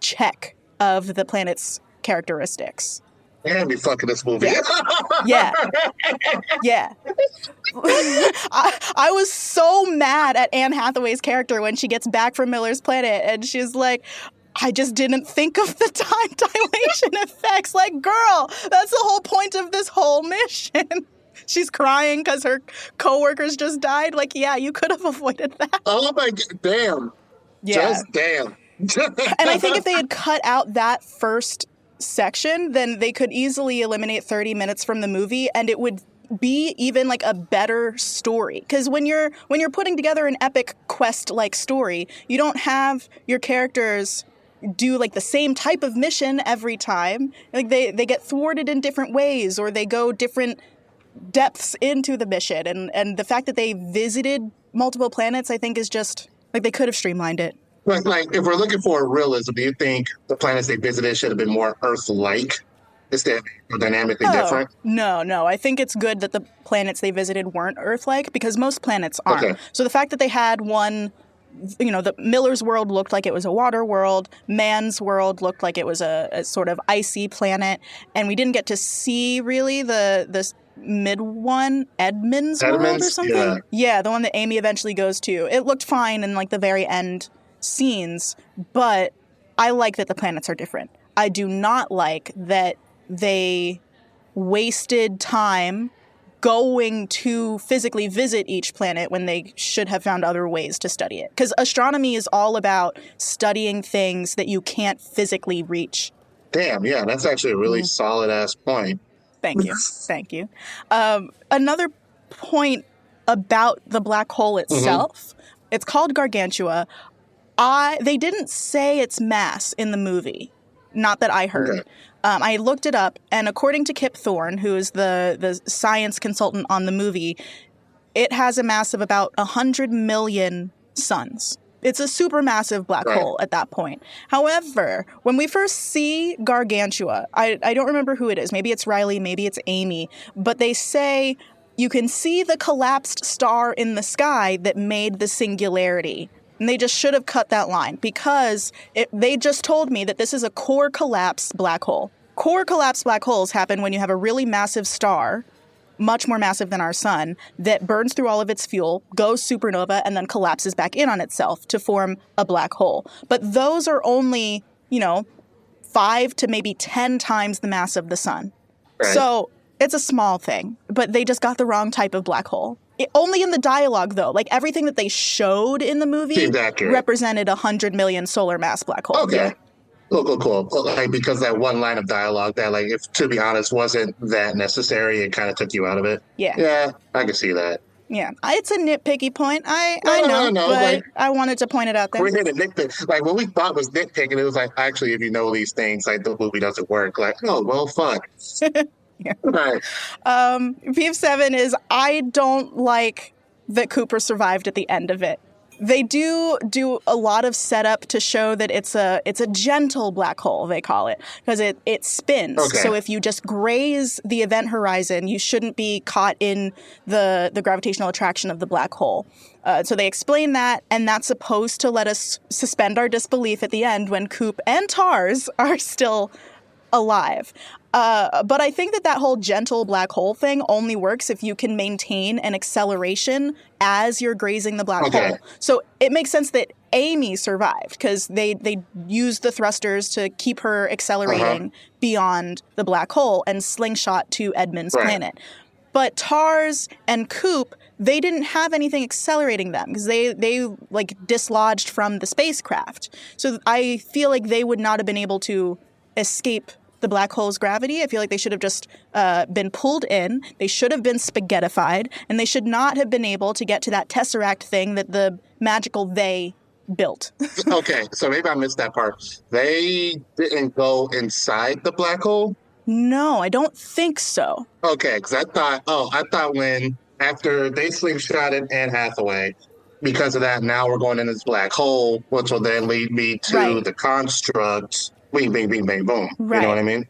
check of the planet's characteristics. Yeah, be fucking this movie. Yeah. I was so mad at Anne Hathaway's character when she gets back from Miller's planet and she's like, I just didn't think of the time dilation effects. Like, girl, that's the whole point of this whole mission. She's crying because her coworkers just died. Like, yeah, you could have avoided that. Oh my God, damn. Yeah. Just damn. And I think if they had cut out that first section, then they could easily eliminate 30 minutes from the movie and it would be even like a better story. Because when you're putting together an epic quest-like story, you don't have your characters do like the same type of mission every time. Like they get thwarted in different ways or they go different depths into the mission. And the fact that they visited multiple planets, I think, is just Like, they could have streamlined it. Like, if we're looking for realism, do you think the planets they visited should have been more Earth-like instead of dynamically different? No. I think it's good that the planets they visited weren't Earth-like because most planets aren't. Okay. So the fact that they had one, the Miller's world looked like it was a water world. Man's world looked like it was a sort of icy planet. And we didn't get to see really this mid one, Edmund's world or something. Yeah, the one that Amy eventually goes to. It looked fine in like the very end scenes, but I like that the planets are different. I do not like that they wasted time going to physically visit each planet when they should have found other ways to study it. Because astronomy is all about studying things that you can't physically reach. Damn, yeah, that's actually a really solid-ass point. Thank you. Another point about the black hole itself, it's called Gargantua. They didn't say its mass in the movie. Not that I heard. Okay. I looked it up, and according to Kip Thorne, who is the science consultant on the movie, it has a mass of about 100 million suns. It's a supermassive black hole at that point. However, when we first see Gargantua, I don't remember who it is. Maybe it's Riley, maybe it's Amy, but they say you can see the collapsed star in the sky that made the singularity. And they just should have cut that line because they just told me that this is a core collapse black hole. Core collapse black holes happen when you have a really massive star, much more massive than our sun, that burns through all of its fuel, goes supernova, and then collapses back in on itself to form a black hole. But those are only, 5 to maybe 10 times the mass of the sun. Right. So it's a small thing, but they just got the wrong type of black hole. Only in the dialogue, though. Like, everything that they showed in the movie represented 100 million solar mass black hole. Okay. Yeah. Cool. Like, because that one line of dialogue that, like, if to be honest, wasn't that necessary, it kind of took you out of it. Yeah. Yeah, I can see that. Yeah. It's a nitpicky point. I know, but like, I wanted to point it out there. We're here to nitpick. Like, what we thought was nitpicking, it was like, actually, if you know these things, like, the movie doesn't work. Like, oh, well, fuck. Yeah. Right. Peeve 7 is I don't like that Cooper survived at the end of it. They do a lot of setup to show that it's a gentle black hole, they call it, because it spins. Okay. So if you just graze the event horizon, you shouldn't be caught in the gravitational attraction of the black hole. So they explain that, and that's supposed to let us suspend our disbelief at the end when Coop and TARS are still alive. But I think that whole gentle black hole thing only works if you can maintain an acceleration as you're grazing the black hole. So it makes sense that Amy survived because they used the thrusters to keep her accelerating beyond the black hole and slingshot to Edmund's planet. But TARS and Coop, they didn't have anything accelerating them because they like dislodged from the spacecraft. So I feel like they would not have been able to escape the black hole's gravity. I feel like they should have just been pulled in. They should have been spaghettified, and they should not have been able to get to that tesseract thing that the magical they built. Okay, so maybe I missed that part. They didn't go inside the black hole? No, I don't think so. Okay, because I thought when, after they slingshotted Anne Hathaway, because of that, now we're going into this black hole, which will then lead me to the construct. Bing, bing, bing, bang, boom. Right. You know what I mean?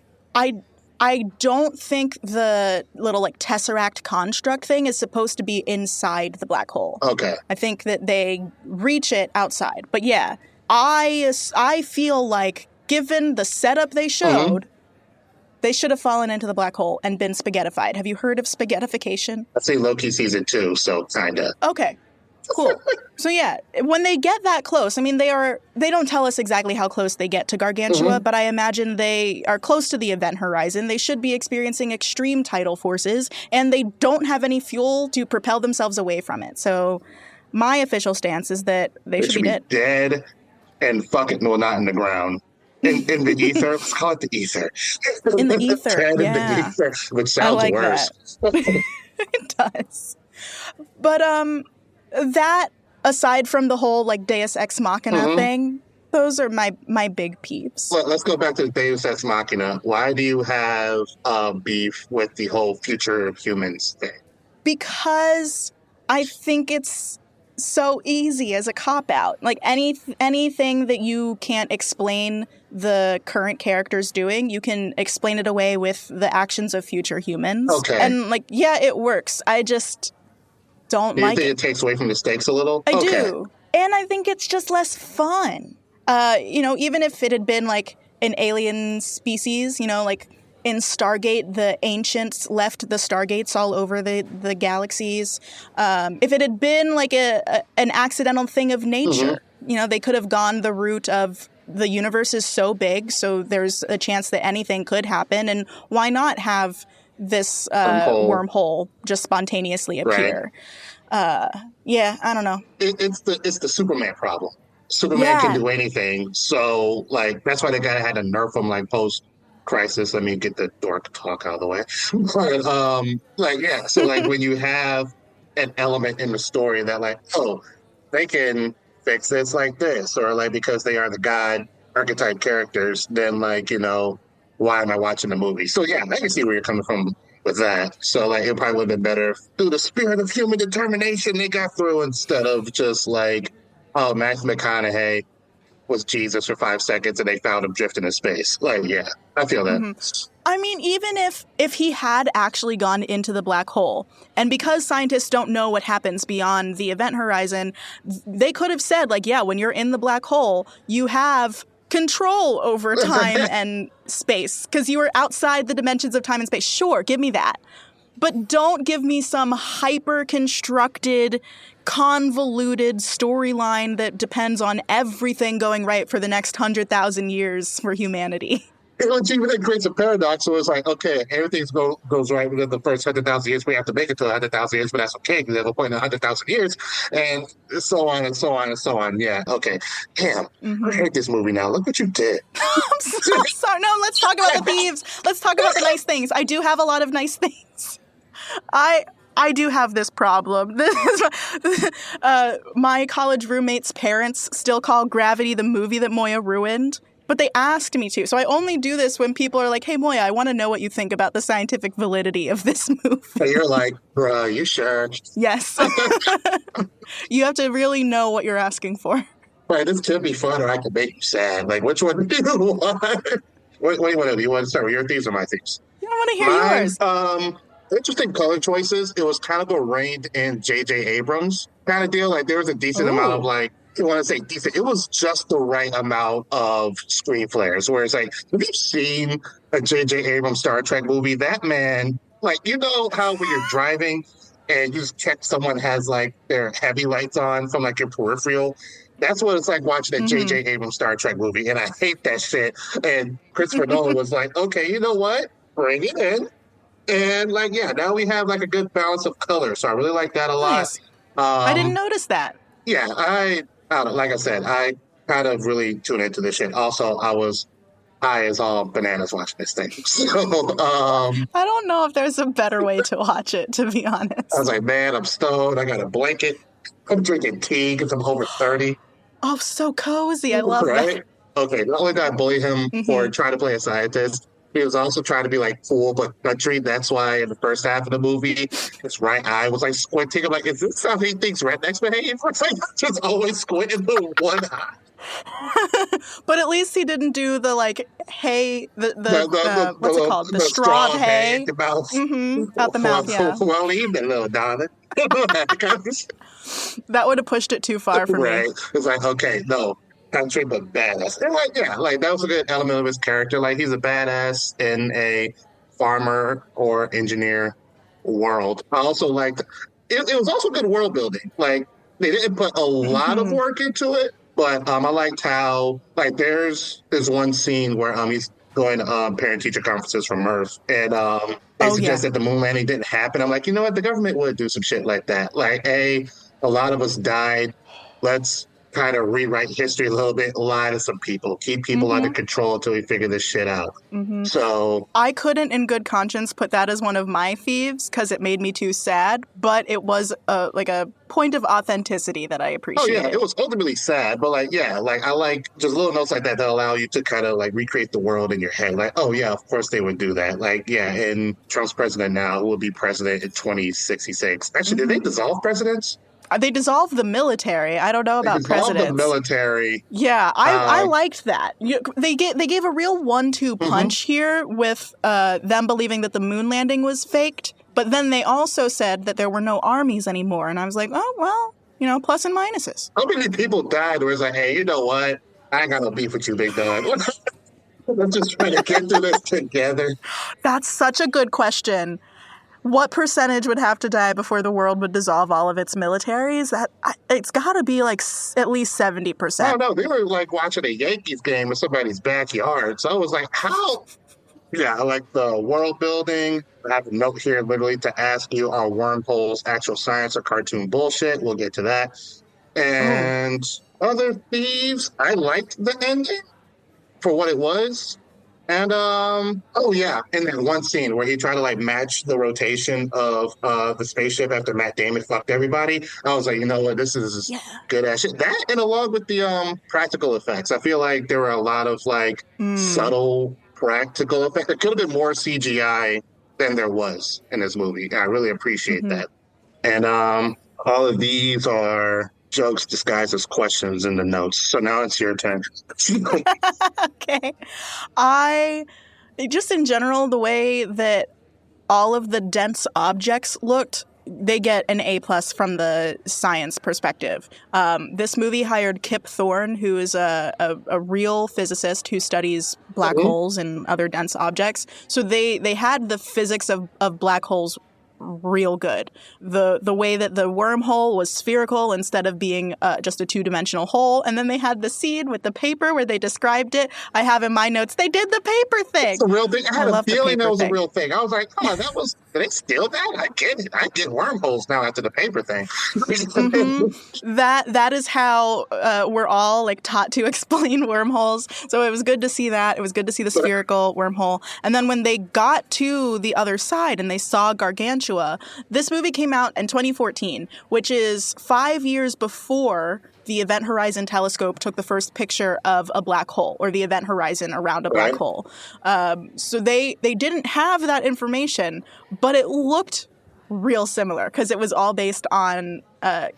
I don't think the little like tesseract construct thing is supposed to be inside the black hole. Okay. I think that they reach it outside. But yeah, I feel like given the setup they showed, they should have fallen into the black hole and been spaghettified. Have you heard of spaghettification? I've seen Loki season 2, so kinda. Okay. Cool. So yeah, when they get that close, I mean, they don't tell us exactly how close they get to Gargantua, but I imagine they are close to the event horizon. They should be experiencing extreme tidal forces, and they don't have any fuel to propel themselves away from it. So my official stance is that they should be dead and fucking, well, not in the ground. In the ether. Let's call it the ether. In the ether, dead in the ether, which sounds worse. It does. But, that, aside from the whole, like, Deus Ex Machina thing, those are my big peeps. Well, let's go back to the Deus Ex Machina. Why do you have beef with the whole future of humans thing? Because I think it's so easy as a cop-out. Like, anything that you can't explain the current characters doing, you can explain it away with the actions of future humans. Okay. And, like, yeah, it works. I just don't Do you like think it. it takes away from the stakes a little? I Okay. do. And I think it's just less fun. Even if it had been, like, an alien species, like in Stargate, the ancients left the Stargates all over the galaxies. If it had been like an accidental thing of nature, they could have gone the route of the universe is so big, so there's a chance that anything could happen. And why not have this wormhole just spontaneously appear? Right. I don't know. It's the Superman problem. Superman can do anything, so like that's why they had to nerf him like post Crisis. Let me get the dork talk out of the way. So like when you have an element in the story that like, oh, they can fix this like this, or like because they are the god archetype characters, then like, why am I watching the movie? So yeah, I can see where you're coming from with that. So like it probably would have been better through the spirit of human determination they got through instead of just like, oh, Matthew McConaughey was Jesus for 5 seconds and they found him drifting in space. Like, yeah, I feel that. Mm-hmm. I mean, even if he had actually gone into the black hole, and because scientists don't know what happens beyond the event horizon, they could have said, like, yeah, when you're in the black hole, you have control over time and space because you were outside the dimensions of time and space. Sure, give me that. But don't give me some hyper-constructed, convoluted storyline that depends on everything going right for the next 100,000 years for humanity. Even that creates a paradox. So it's like, okay, everything goes right within the first 100,000 years. We have to make it to 100,000 years, but that's okay because there's a point in 100,000 years, and so on and so on and so on. Yeah, okay. Damn, I hate this movie now. Look what you did. I'm so sorry. No, let's talk about the thieves. Let's talk about the nice things. I do have a lot of nice things. I do have this problem. My college roommates' parents still call Gravity the movie that Moiya ruined, but they asked me to. So I only do this when people are like, hey, Moiya, I want to know what you think about the scientific validity of this movie. And you're like, bruh, you sure? Yes. You have to really know what you're asking for. Right, this could be fun or I could make you sad. Like, which one do you want? What do you want to do? Do you want to start with your thieves or my thieves? Yeah, I want to hear yours. Interesting color choices. It was kind of a reined in J.J. Abrams kind of deal. Like there was a decent amount of like, you want to say decent. It was just the right amount of screen flares. Where it's like, have you seen a J.J. Abrams Star Trek movie? That man, like, you know how when you're driving and you check someone has like their heavy lights on from like your peripheral. That's what it's like watching a J.J. Abrams Star Trek movie. And I hate that shit. And Christopher Nolan was like, okay, you know what? Bring it in. And like, yeah, now we have like a good balance of color. So I really like that a lot. Nice. I didn't notice that. Yeah, I don't know, like I said, I kind of really tuned into this shit. Also, I was high as all bananas watching this thing. So I don't know if there's a better way to watch it, to be honest. I was like, man, I'm stoned. I got a blanket. I'm drinking tea because I'm over 30. Oh, so cozy. I love that. Okay, not only did I bully him for trying to play a scientist, he was also trying to be like cool but country. That's why in the first half of the movie, his right eye was like squinting. I'm like, is this how he thinks rednecks behave? It's like just always squinting the one eye. But at least he didn't do the like hay, what's it called? The straw of hay. Out the mouth. Out the mouth, yeah. Well, evening, little darling. That would have pushed it too far for me. Right. It's like, okay, no. Country but badass. And like, yeah, like that was a good element of his character. Like he's a badass in a farmer or engineer world. I also liked it was also good world building. Like they didn't put a lot of work into it, but I liked how like there's one scene where he's going to parent teacher conferences from Earth and they suggest that the moon landing didn't happen. I'm like, you know what, the government would do some shit like that. Like a lot of us died. Let's kind of rewrite history a little bit, lie to some people, keep people under control until we figure this shit out. So I couldn't in good conscience put that as one of my thieves because it made me too sad, but it was like a point of authenticity that I appreciate. Oh yeah, it was ultimately sad, but like, yeah, like I like just little notes like that allow you to kind of like recreate the world in your head. Like, oh yeah, of course they would do that. Like, yeah, and Trump's president now, who will be president in 2066. Actually, did they dissolve presidents? They dissolved the military. I don't know about presidents. The military. Yeah, I liked that. They gave a real 1-2 punch here with them believing that the moon landing was faked, but then they also said that there were no armies anymore, and I was like, oh, well, plus and minuses. How many people died where it's like, hey, you know what? I ain't got no beef with you, big dog. Let's just try to get through this together. That's such a good question. What percentage would have to die before the world would dissolve all of its militaries? It's got to be like at least 70%. I don't know. They were like watching a Yankees game in somebody's backyard. So I was like, how? Yeah, I like the world building. I have a note here literally to ask you, are wormholes actual science or cartoon bullshit? We'll get to that. And other thieves, I liked the ending for what it was. And, in that one scene where he tried to, like, match the rotation of the spaceship after Matt Damon fucked everybody, I was like, you know what, this is good ass shit. That, and along with the practical effects, I feel like there were a lot of, like, subtle practical effects. It could have been more CGI than there was in this movie. I really appreciate that. And all of these are jokes disguised as questions in the notes. So now it's your turn. Okay. Just in general, the way that all of the dense objects looked, they get an A+ from the science perspective. This movie hired Kip Thorne, who is a real physicist who studies black holes and other dense objects. So they had the physics of black holes real good. The way that the wormhole was spherical instead of being just a 2-dimensional hole. And then they had the scene with the paper where they described it. I have in my notes, they did the paper thing. It's a real thing. I had a feeling that was a real thing. I was like, did they steal that? I get it. I get wormholes now after the paper thing. That is how we're all like taught to explain wormholes. So it was good to see that. It was good to see the spherical wormhole. And then when they got to the other side and they saw Gargantua, this movie came out in 2014, which is 5 years before the Event Horizon Telescope took the first picture of a black hole, or the event horizon around a black hole. So they didn't have that information, but it looked real similar because it was all based on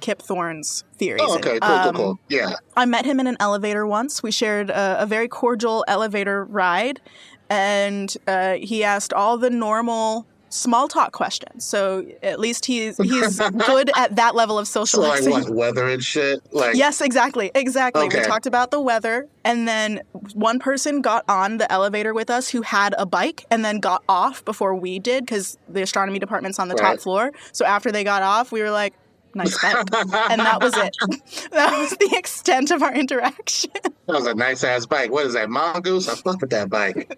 Kip Thorne's theories. Oh, okay, cool. Yeah. I met him in an elevator once. We shared a very cordial elevator ride, and he asked all the normal small talk questions. So at least he's good at that level of socializing. So like what, weather and shit? Like yes, exactly. Okay. We talked about the weather, and then one person got on the elevator with us who had a bike and then got off before we did because the astronomy department's on the top floor. So after they got off, we were like, nice bike. And that was it. That was the extent of our interaction. That was a nice-ass bike. What is that, mongoose? I fuck with that bike.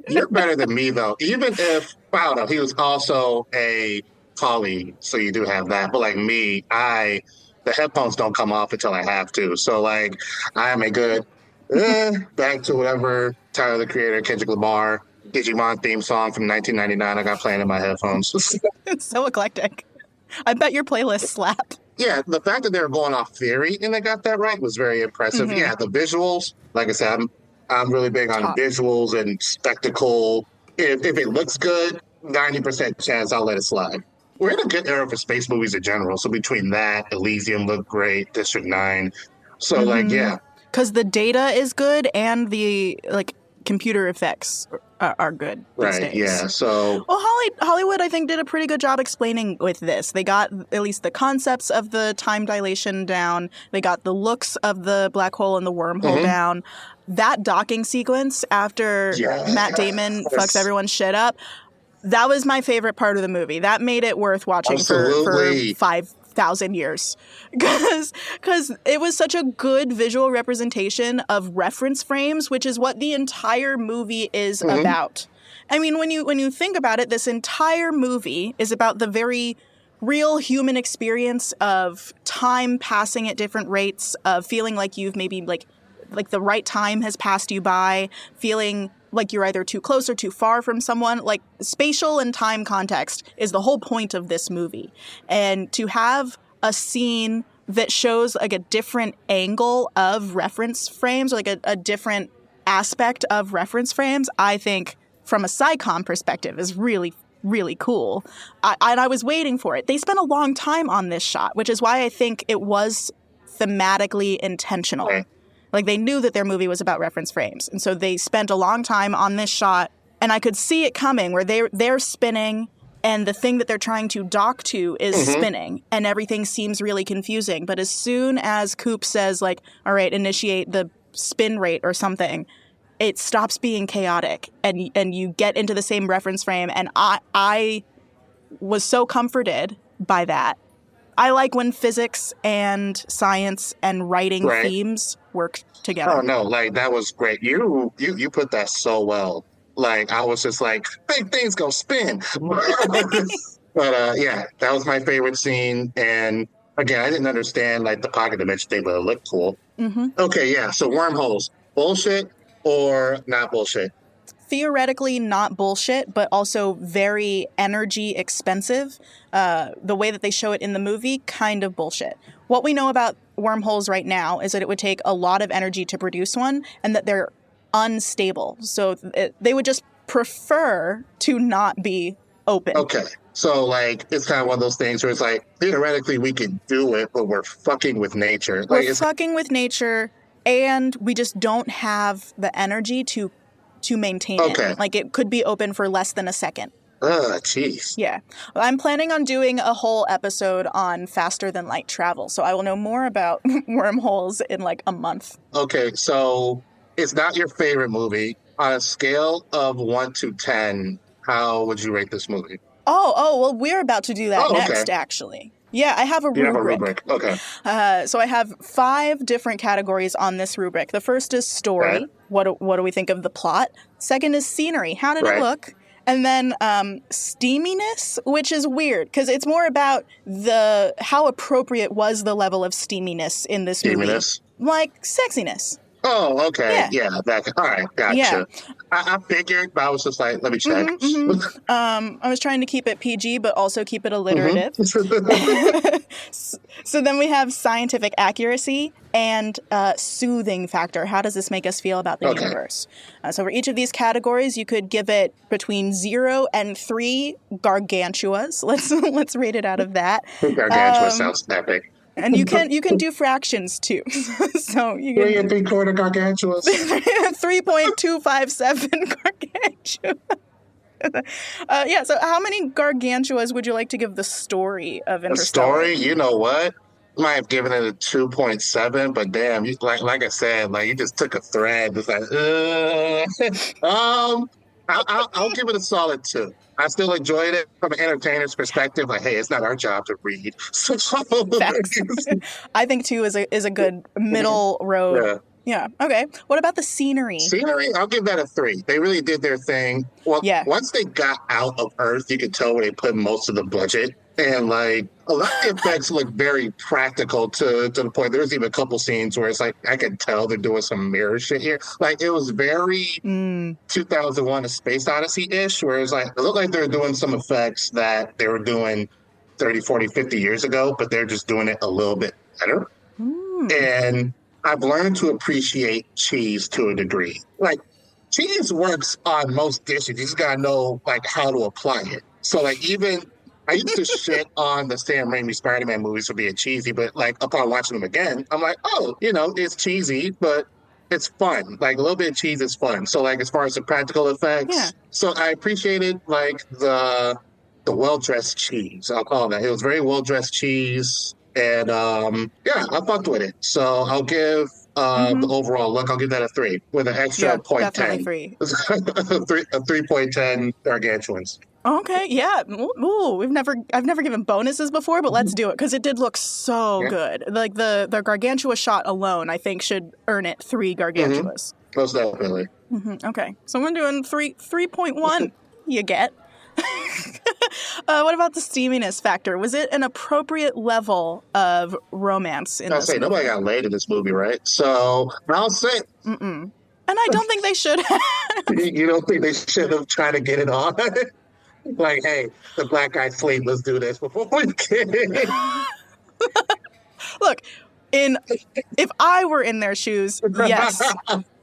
You're better than me, though. Even if, I don't know, he was also a colleague, so you do have that. But like me, the headphones don't come off until I have to. So like, I am a good, back to whatever Tyler, the Creator, Kendrick Lamar, Digimon theme song from 1999 I got playing in my headphones. It's so eclectic. I bet your playlist slap. Yeah, the fact that they were going off theory and they got that right was very impressive. Yeah, the visuals, like I said, I'm really big on visuals and spectacle. If it looks good, 90% chance I'll let it slide. We're in a good era for space movies in general. So between that, Elysium looked great, District 9. So yeah. Because the data is good and the computer effects are good these days. Yeah. So Hollywood, I think, did a pretty good job explaining with this. They got at least the concepts of the time dilation down. They got the looks of the black hole and the wormhole down. That docking sequence after Matt Damon fucks everyone's shit up, that was my favorite part of the movie. That made it worth watching for 5,000 years. Because it was such a good visual representation of reference frames, which is what the entire movie is about. I mean, when you think about it, this entire movie is about the very real human experience of time passing at different rates, of feeling like you've maybe like the right time has passed you by, feeling like you're either too close or too far from someone. Like, spatial and time context is the whole point of this movie. And to have a scene that shows like a different angle of reference frames, or like a different aspect of reference frames, I think from a SciComm perspective is really really cool. And I was waiting for it. They spent a long time on this shot, which is why I think it was thematically intentional. Right. Like, they knew that their movie was about reference frames. And so they spent a long time on this shot, and I could see it coming where they're spinning, and the thing that they're trying to dock to is spinning, and everything seems really confusing. But as soon as Coop says, like, all right, initiate the spin rate or something, it stops being chaotic, and you get into the same reference frame. And I was so comforted by that. I like when physics and science and writing themes work together. Oh no, like that was great. You put that so well. Like I was just like, big things go spin. But yeah, that was my favorite scene. And again, I didn't understand like the pocket dimension thing, but it looked cool. Okay, yeah. So wormholes, bullshit or not bullshit? Theoretically not bullshit, but also very energy expensive. The way that they show it in the movie, kind of bullshit. What we know about wormholes right now is that it would take a lot of energy to produce one, and that they're unstable. So they would just prefer to not be open. Okay. So like it's kind of one of those things where it's like theoretically we could do it, but we're fucking with nature. Like, we're fucking with nature, and we just don't have the energy to maintain it. Like, it could be open for less than a second. Jeez. Yeah. I'm planning on doing a whole episode on faster than light travel, so I will know more about wormholes in like a month. Okay, so it's not your favorite movie. On a scale of 1 to 10, how would you rate this movie? Oh, well, we're about to do that next, actually. Yeah, I have a rubric. You have a rubric. Okay. So I have 5 different categories on this rubric. The first is story. Right. What do we think of the plot? Second is scenery. How did it look? And then steaminess, which is weird because it's more about how appropriate was the level of steaminess in this movie. Like sexiness. Oh, okay. Yeah. All right. Gotcha. Yeah. I figured, but I was just like, let me check. I was trying to keep it PG, but also keep it alliterative. So then we have scientific accuracy and soothing factor. How does this make us feel about the universe? So for each of these categories, you could give it between 0 and 3 gargantuas. Let's rate it out of that. Gargantua sounds epic. And you can do fractions too. So you can 3 3/4 gargantuas. 3.257 gargantua. So how many gargantuas would you like to give the story of Interstellar? The story, you know what? I might have given it a 2.7, but damn, like I said, like you just took a thread. It's like, I'll give it a solid 2. I still enjoyed it from an entertainer's perspective. Like, hey, it's not our job to read. Facts. I think 2 is a good middle road. Yeah. Okay. What about the scenery? Scenery, I'll give that a 3. They really did their thing. Well, once they got out of Earth, you could tell where they put most of the budget. And like a lot of effects look very practical to the point. There's even a couple scenes where it's like I can tell they're doing some mirror shit here. Like it was very 2001: A Space Odyssey-ish, where it's like it looked like they were doing some effects that they were doing 30, 40, 50 years ago, but they're just doing it a little bit better. And I've learned to appreciate cheese to a degree. Like cheese works on most dishes. You just gotta know like how to apply it. So like even I used to shit on the Sam Raimi Spider-Man movies for being cheesy, but like upon watching them again, I'm like, oh, it's cheesy, but it's fun. Like a little bit of cheese is fun. So like as far as the practical effects, so I appreciated like the well-dressed cheese. I'll call it that. It was very well-dressed cheese, and I fucked with it. So I'll give the overall look. I'll give that a 3 with an extra 0.10. 3. a 3.10 gargantuans. Okay, yeah. Ooh, I've never given bonuses before, but let's do it because it did look so good. Like the gargantua shot alone, I think should earn it 3 gargantuas. Most definitely. Okay, so we're doing 3.1. You get. What about the steaminess factor? Was it an appropriate level of romance in this movie? Nobody got laid in this movie, right? So I'll say. And I don't think they should have. You don't think they should have tried to get it on? Like, hey, the black guy sleep. Let's do this before we get. Look, If I were in their shoes, yes,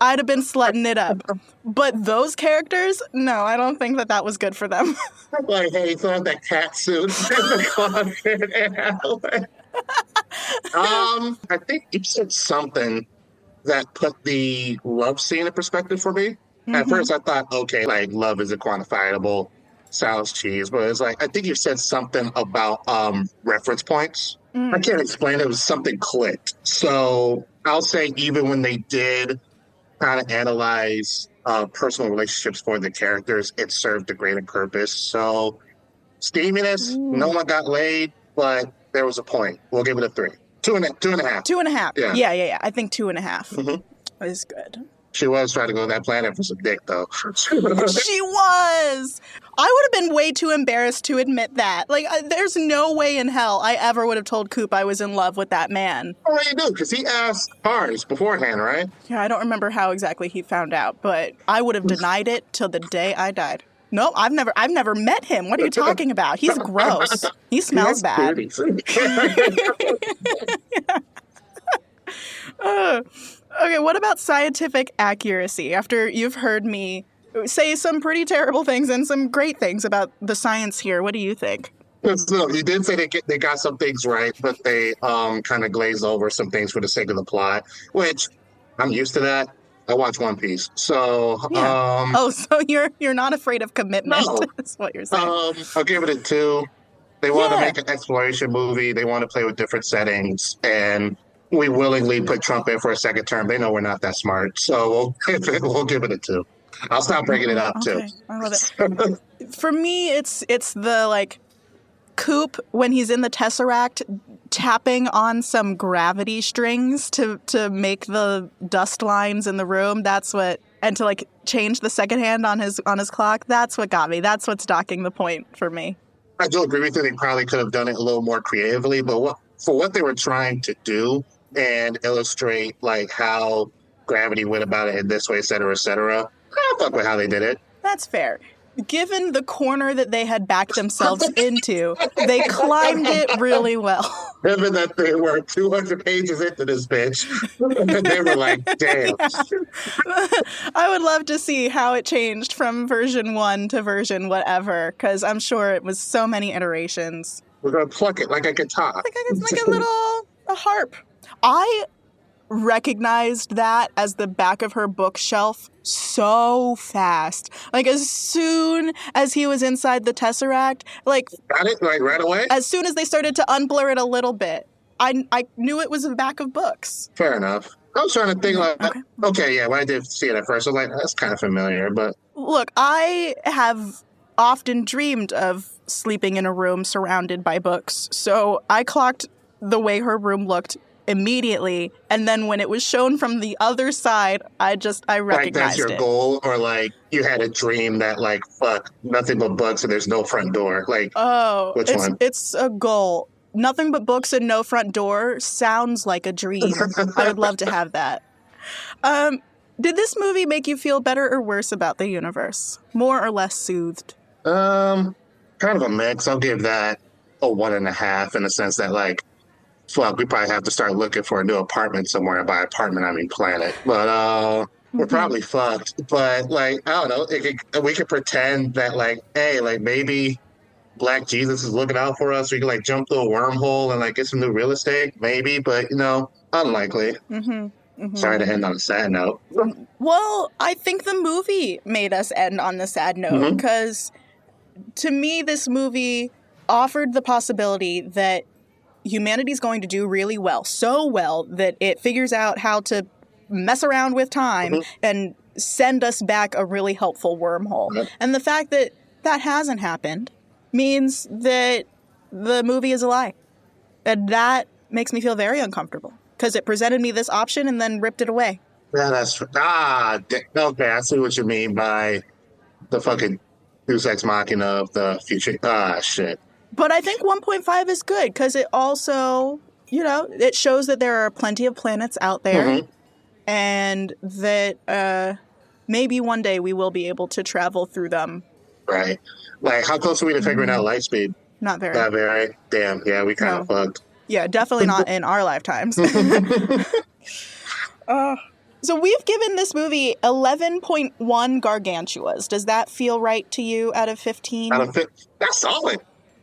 I'd have been slutting it up. But those characters, no, I don't think that was good for them. Like, hey, throw on that cat suit in the closet. I think you said something that put the love scene in perspective for me. At first, I thought, okay, like love isn't quantifiable, sounds cheese, but it's like I think you said something about reference points. I can't explain it. It was something clicked. So I'll say even when they did kind of analyze personal relationships for the characters, it served a greater purpose. So steaminess, no one got laid, but there was a point. We'll give it a 3. 2.5. 2.5. Yeah. I think 2.5 is good. She was trying to go to that planet for some dick, though. She was. I would have been way too embarrassed to admit that. Like, there's no way in hell I ever would have told Coop I was in love with that man. Oh, you do, because he asked ours beforehand, right? Yeah, I don't remember how exactly he found out, but I would have denied it till the day I died. No, I've never met him. What are you talking about? He's gross. He smells bad. Okay, what about scientific accuracy? After you've heard me say some pretty terrible things and some great things about the science here, what do you think? So you did say they got some things right, but they kind of glazed over some things for the sake of the plot, which I'm used to that. I watch One Piece, so so you're not afraid of commitment. No. That's what you're saying. I'll give it a 2. They want to make an exploration movie. They want to play with different settings, and we willingly put Trump in for a second term. They know we're not that smart, so we'll give it a 2. I'll stop breaking it up too. I love it. For me, it's the like Coop when he's in the Tesseract tapping on some gravity strings to make the dust lines in the room. That's what, and to like change the second hand on his clock. That's what got me. That's what's docking the point for me. I do agree with you. They probably could have done it a little more creatively, but for what they were trying to do and illustrate like how gravity went about it in this way, et cetera, I fuck with how they did it. That's fair. Given the corner that they had backed themselves into, they climbed it really well. Given that they were 200 pages into this bitch, they were like, damn. Yeah. I would love to see how it changed from version 1 to version whatever, because I'm sure it was so many iterations. We're going to pluck it like a guitar. Like a harp. I recognized that as the back of her bookshelf so fast. Like, as soon as he was inside the Tesseract, like... Got it? Like, right away? As soon as they started to unblur it a little bit, I knew it was the back of books. Fair enough. I was trying to think like, okay, when I did see it at first, I was like, that's kind of familiar, but... Look, I have often dreamed of sleeping in a room surrounded by books, so I clocked the way her room looked immediately, and then when it was shown from the other side, I recognized it. Like that's your goal, or like you had a dream that like fuck nothing but books and there's no front door. Like which one? It's a goal. Nothing but books and no front door sounds like a dream. I would love to have that. Did this movie make you feel better or worse about the universe? More or less soothed? Kind of a mix. I'll give that a 1.5 in the sense that like fuck, we probably have to start looking for a new apartment somewhere. And by apartment, I mean planet. But we're probably fucked. But like, I don't know. We could pretend that like, hey, like maybe Black Jesus is looking out for us. We could like jump through a wormhole and like get some new real estate, maybe. But unlikely. Sorry to end on a sad note. Well, I think the movie made us end on the sad note because to me, this movie offered the possibility that humanity's going to do really well, so well that it figures out how to mess around with time and send us back a really helpful wormhole. And the fact that that hasn't happened means that the movie is a lie. And that makes me feel very uncomfortable because it presented me this option and then ripped it away. Yeah, that's... okay, I see what you mean by the fucking Deus Ex Machina of the future. Shit. But I think 1.5 is good because it also, it shows that there are plenty of planets out there and that maybe one day we will be able to travel through them. Right. Like, how close are we to figuring out light speed? Not very. Not very. Damn, yeah, we kind of fucked. Yeah, definitely not in our lifetimes. So we've given this movie 11.1 gargantuas. Does that feel right to you out of 15? That's solid.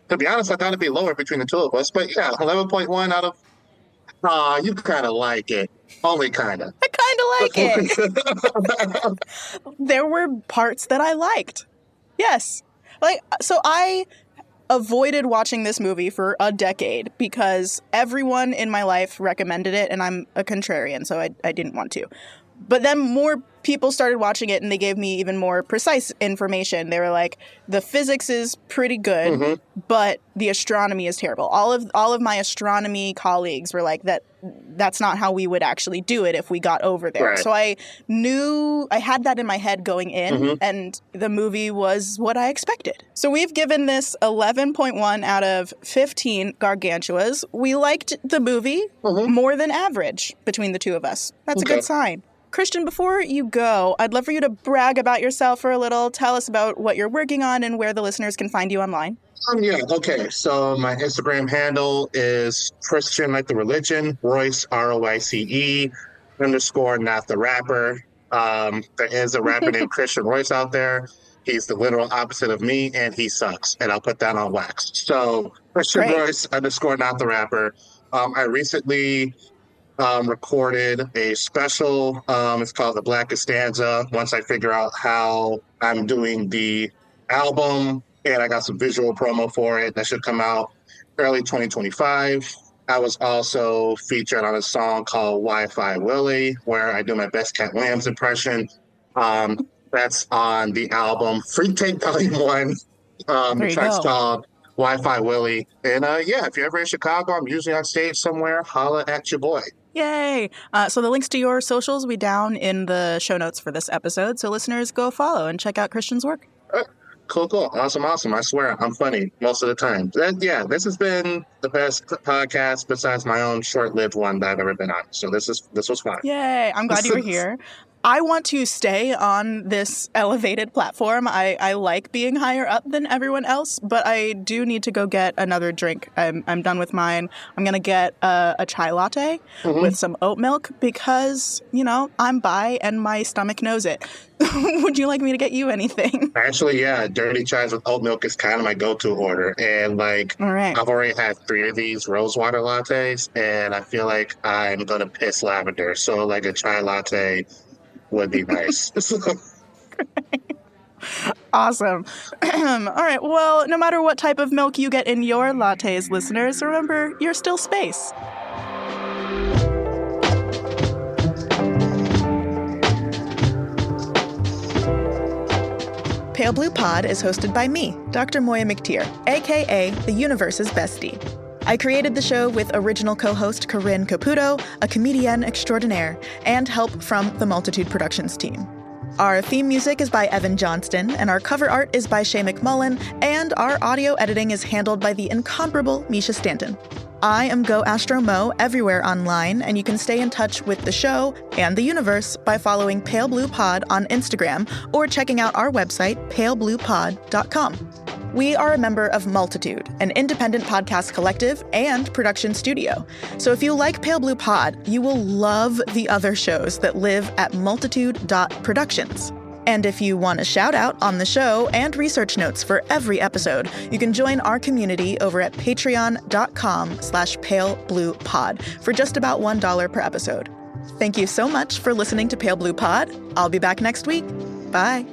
To be honest, I thought it'd be lower between the two of us, but yeah, 11.1 out of. You kind of like it. Only kind of. I kind of like it. There were parts that I liked. Yes. So I avoided watching this movie for a decade because everyone in my life recommended it, and I'm a contrarian, so I didn't want to. But then more people started watching it, and they gave me even more precise information. They were like, the physics is pretty good, but the astronomy is terrible. All of my astronomy colleagues were like, that's not how we would actually do it if we got over there. Right. So I knew, I had that in my head going in, and the movie was what I expected. So we've given this 11.1 out of 15 gargantuas. We liked the movie more than average between the two of us. That's a good sign. Christian, before you go, I'd love for you to brag about yourself for a little. Tell us about what you're working on and where the listeners can find you online. Okay. So my Instagram handle is Christian, like the religion, Royce, ROICE, _ not the rapper. There is a rapper named Christian Royce out there. He's the literal opposite of me, and he sucks. And I'll put that on wax. So Christian Royce _ not the rapper. I recently recorded a special. It's called The Blackest Stanza. Once I figure out how I'm doing the album, and I got some visual promo for it that should come out early 2025. I was also featured on a song called Wi-Fi Willie, where I do my best Cat Williams impression. That's on the album Freak Tape Volume 1. The track's called Wi-Fi Willie. And if you're ever in Chicago, I'm usually on stage somewhere. Holla at your boy. Yay! So the links to your socials will be down in the show notes for this episode. So listeners, go follow and check out Christian's work. Cool. Awesome. I swear, I'm funny most of the time. This has been the best podcast besides my own short-lived one that I've ever been on. So this was fun. Yay! I'm glad you were here. I want to stay on this elevated platform. I like being higher up than everyone else, but I do need to go get another drink. I'm done with mine. I'm going to get a chai latte with some oat milk because, I'm bi and my stomach knows it. Would you like me to get you anything? Actually, yeah. Dirty chais with oat milk is kind of my go-to order. And I've already had 3 of these rose water lattes, and I feel like I'm going to piss lavender. So a chai latte would be nice. Awesome. All right. Well, no matter what type of milk you get in your lattes, listeners, remember, you're still space. Pale Blue Pod is hosted by me, Dr. Moiya McTier, a.k.a. the universe's bestie. I created the show with original co-host Corinne Caputo, a comedienne extraordinaire, and help from the Multitude Productions team. Our theme music is by Evan Johnston, and our cover art is by Shay McMullen, and our audio editing is handled by the incomparable Misha Stanton. I am Go Astro Mo everywhere online, and you can stay in touch with the show and the universe by following Pale Blue Pod on Instagram or checking out our website, palebluepod.com. We are a member of Multitude, an independent podcast collective and production studio. So if you like Pale Blue Pod, you will love the other shows that live at multitude.productions. And if you want a shout out on the show and research notes for every episode, you can join our community over at patreon.com/palebluepod for just about $1 per episode. Thank you so much for listening to Pale Blue Pod. I'll be back next week. Bye.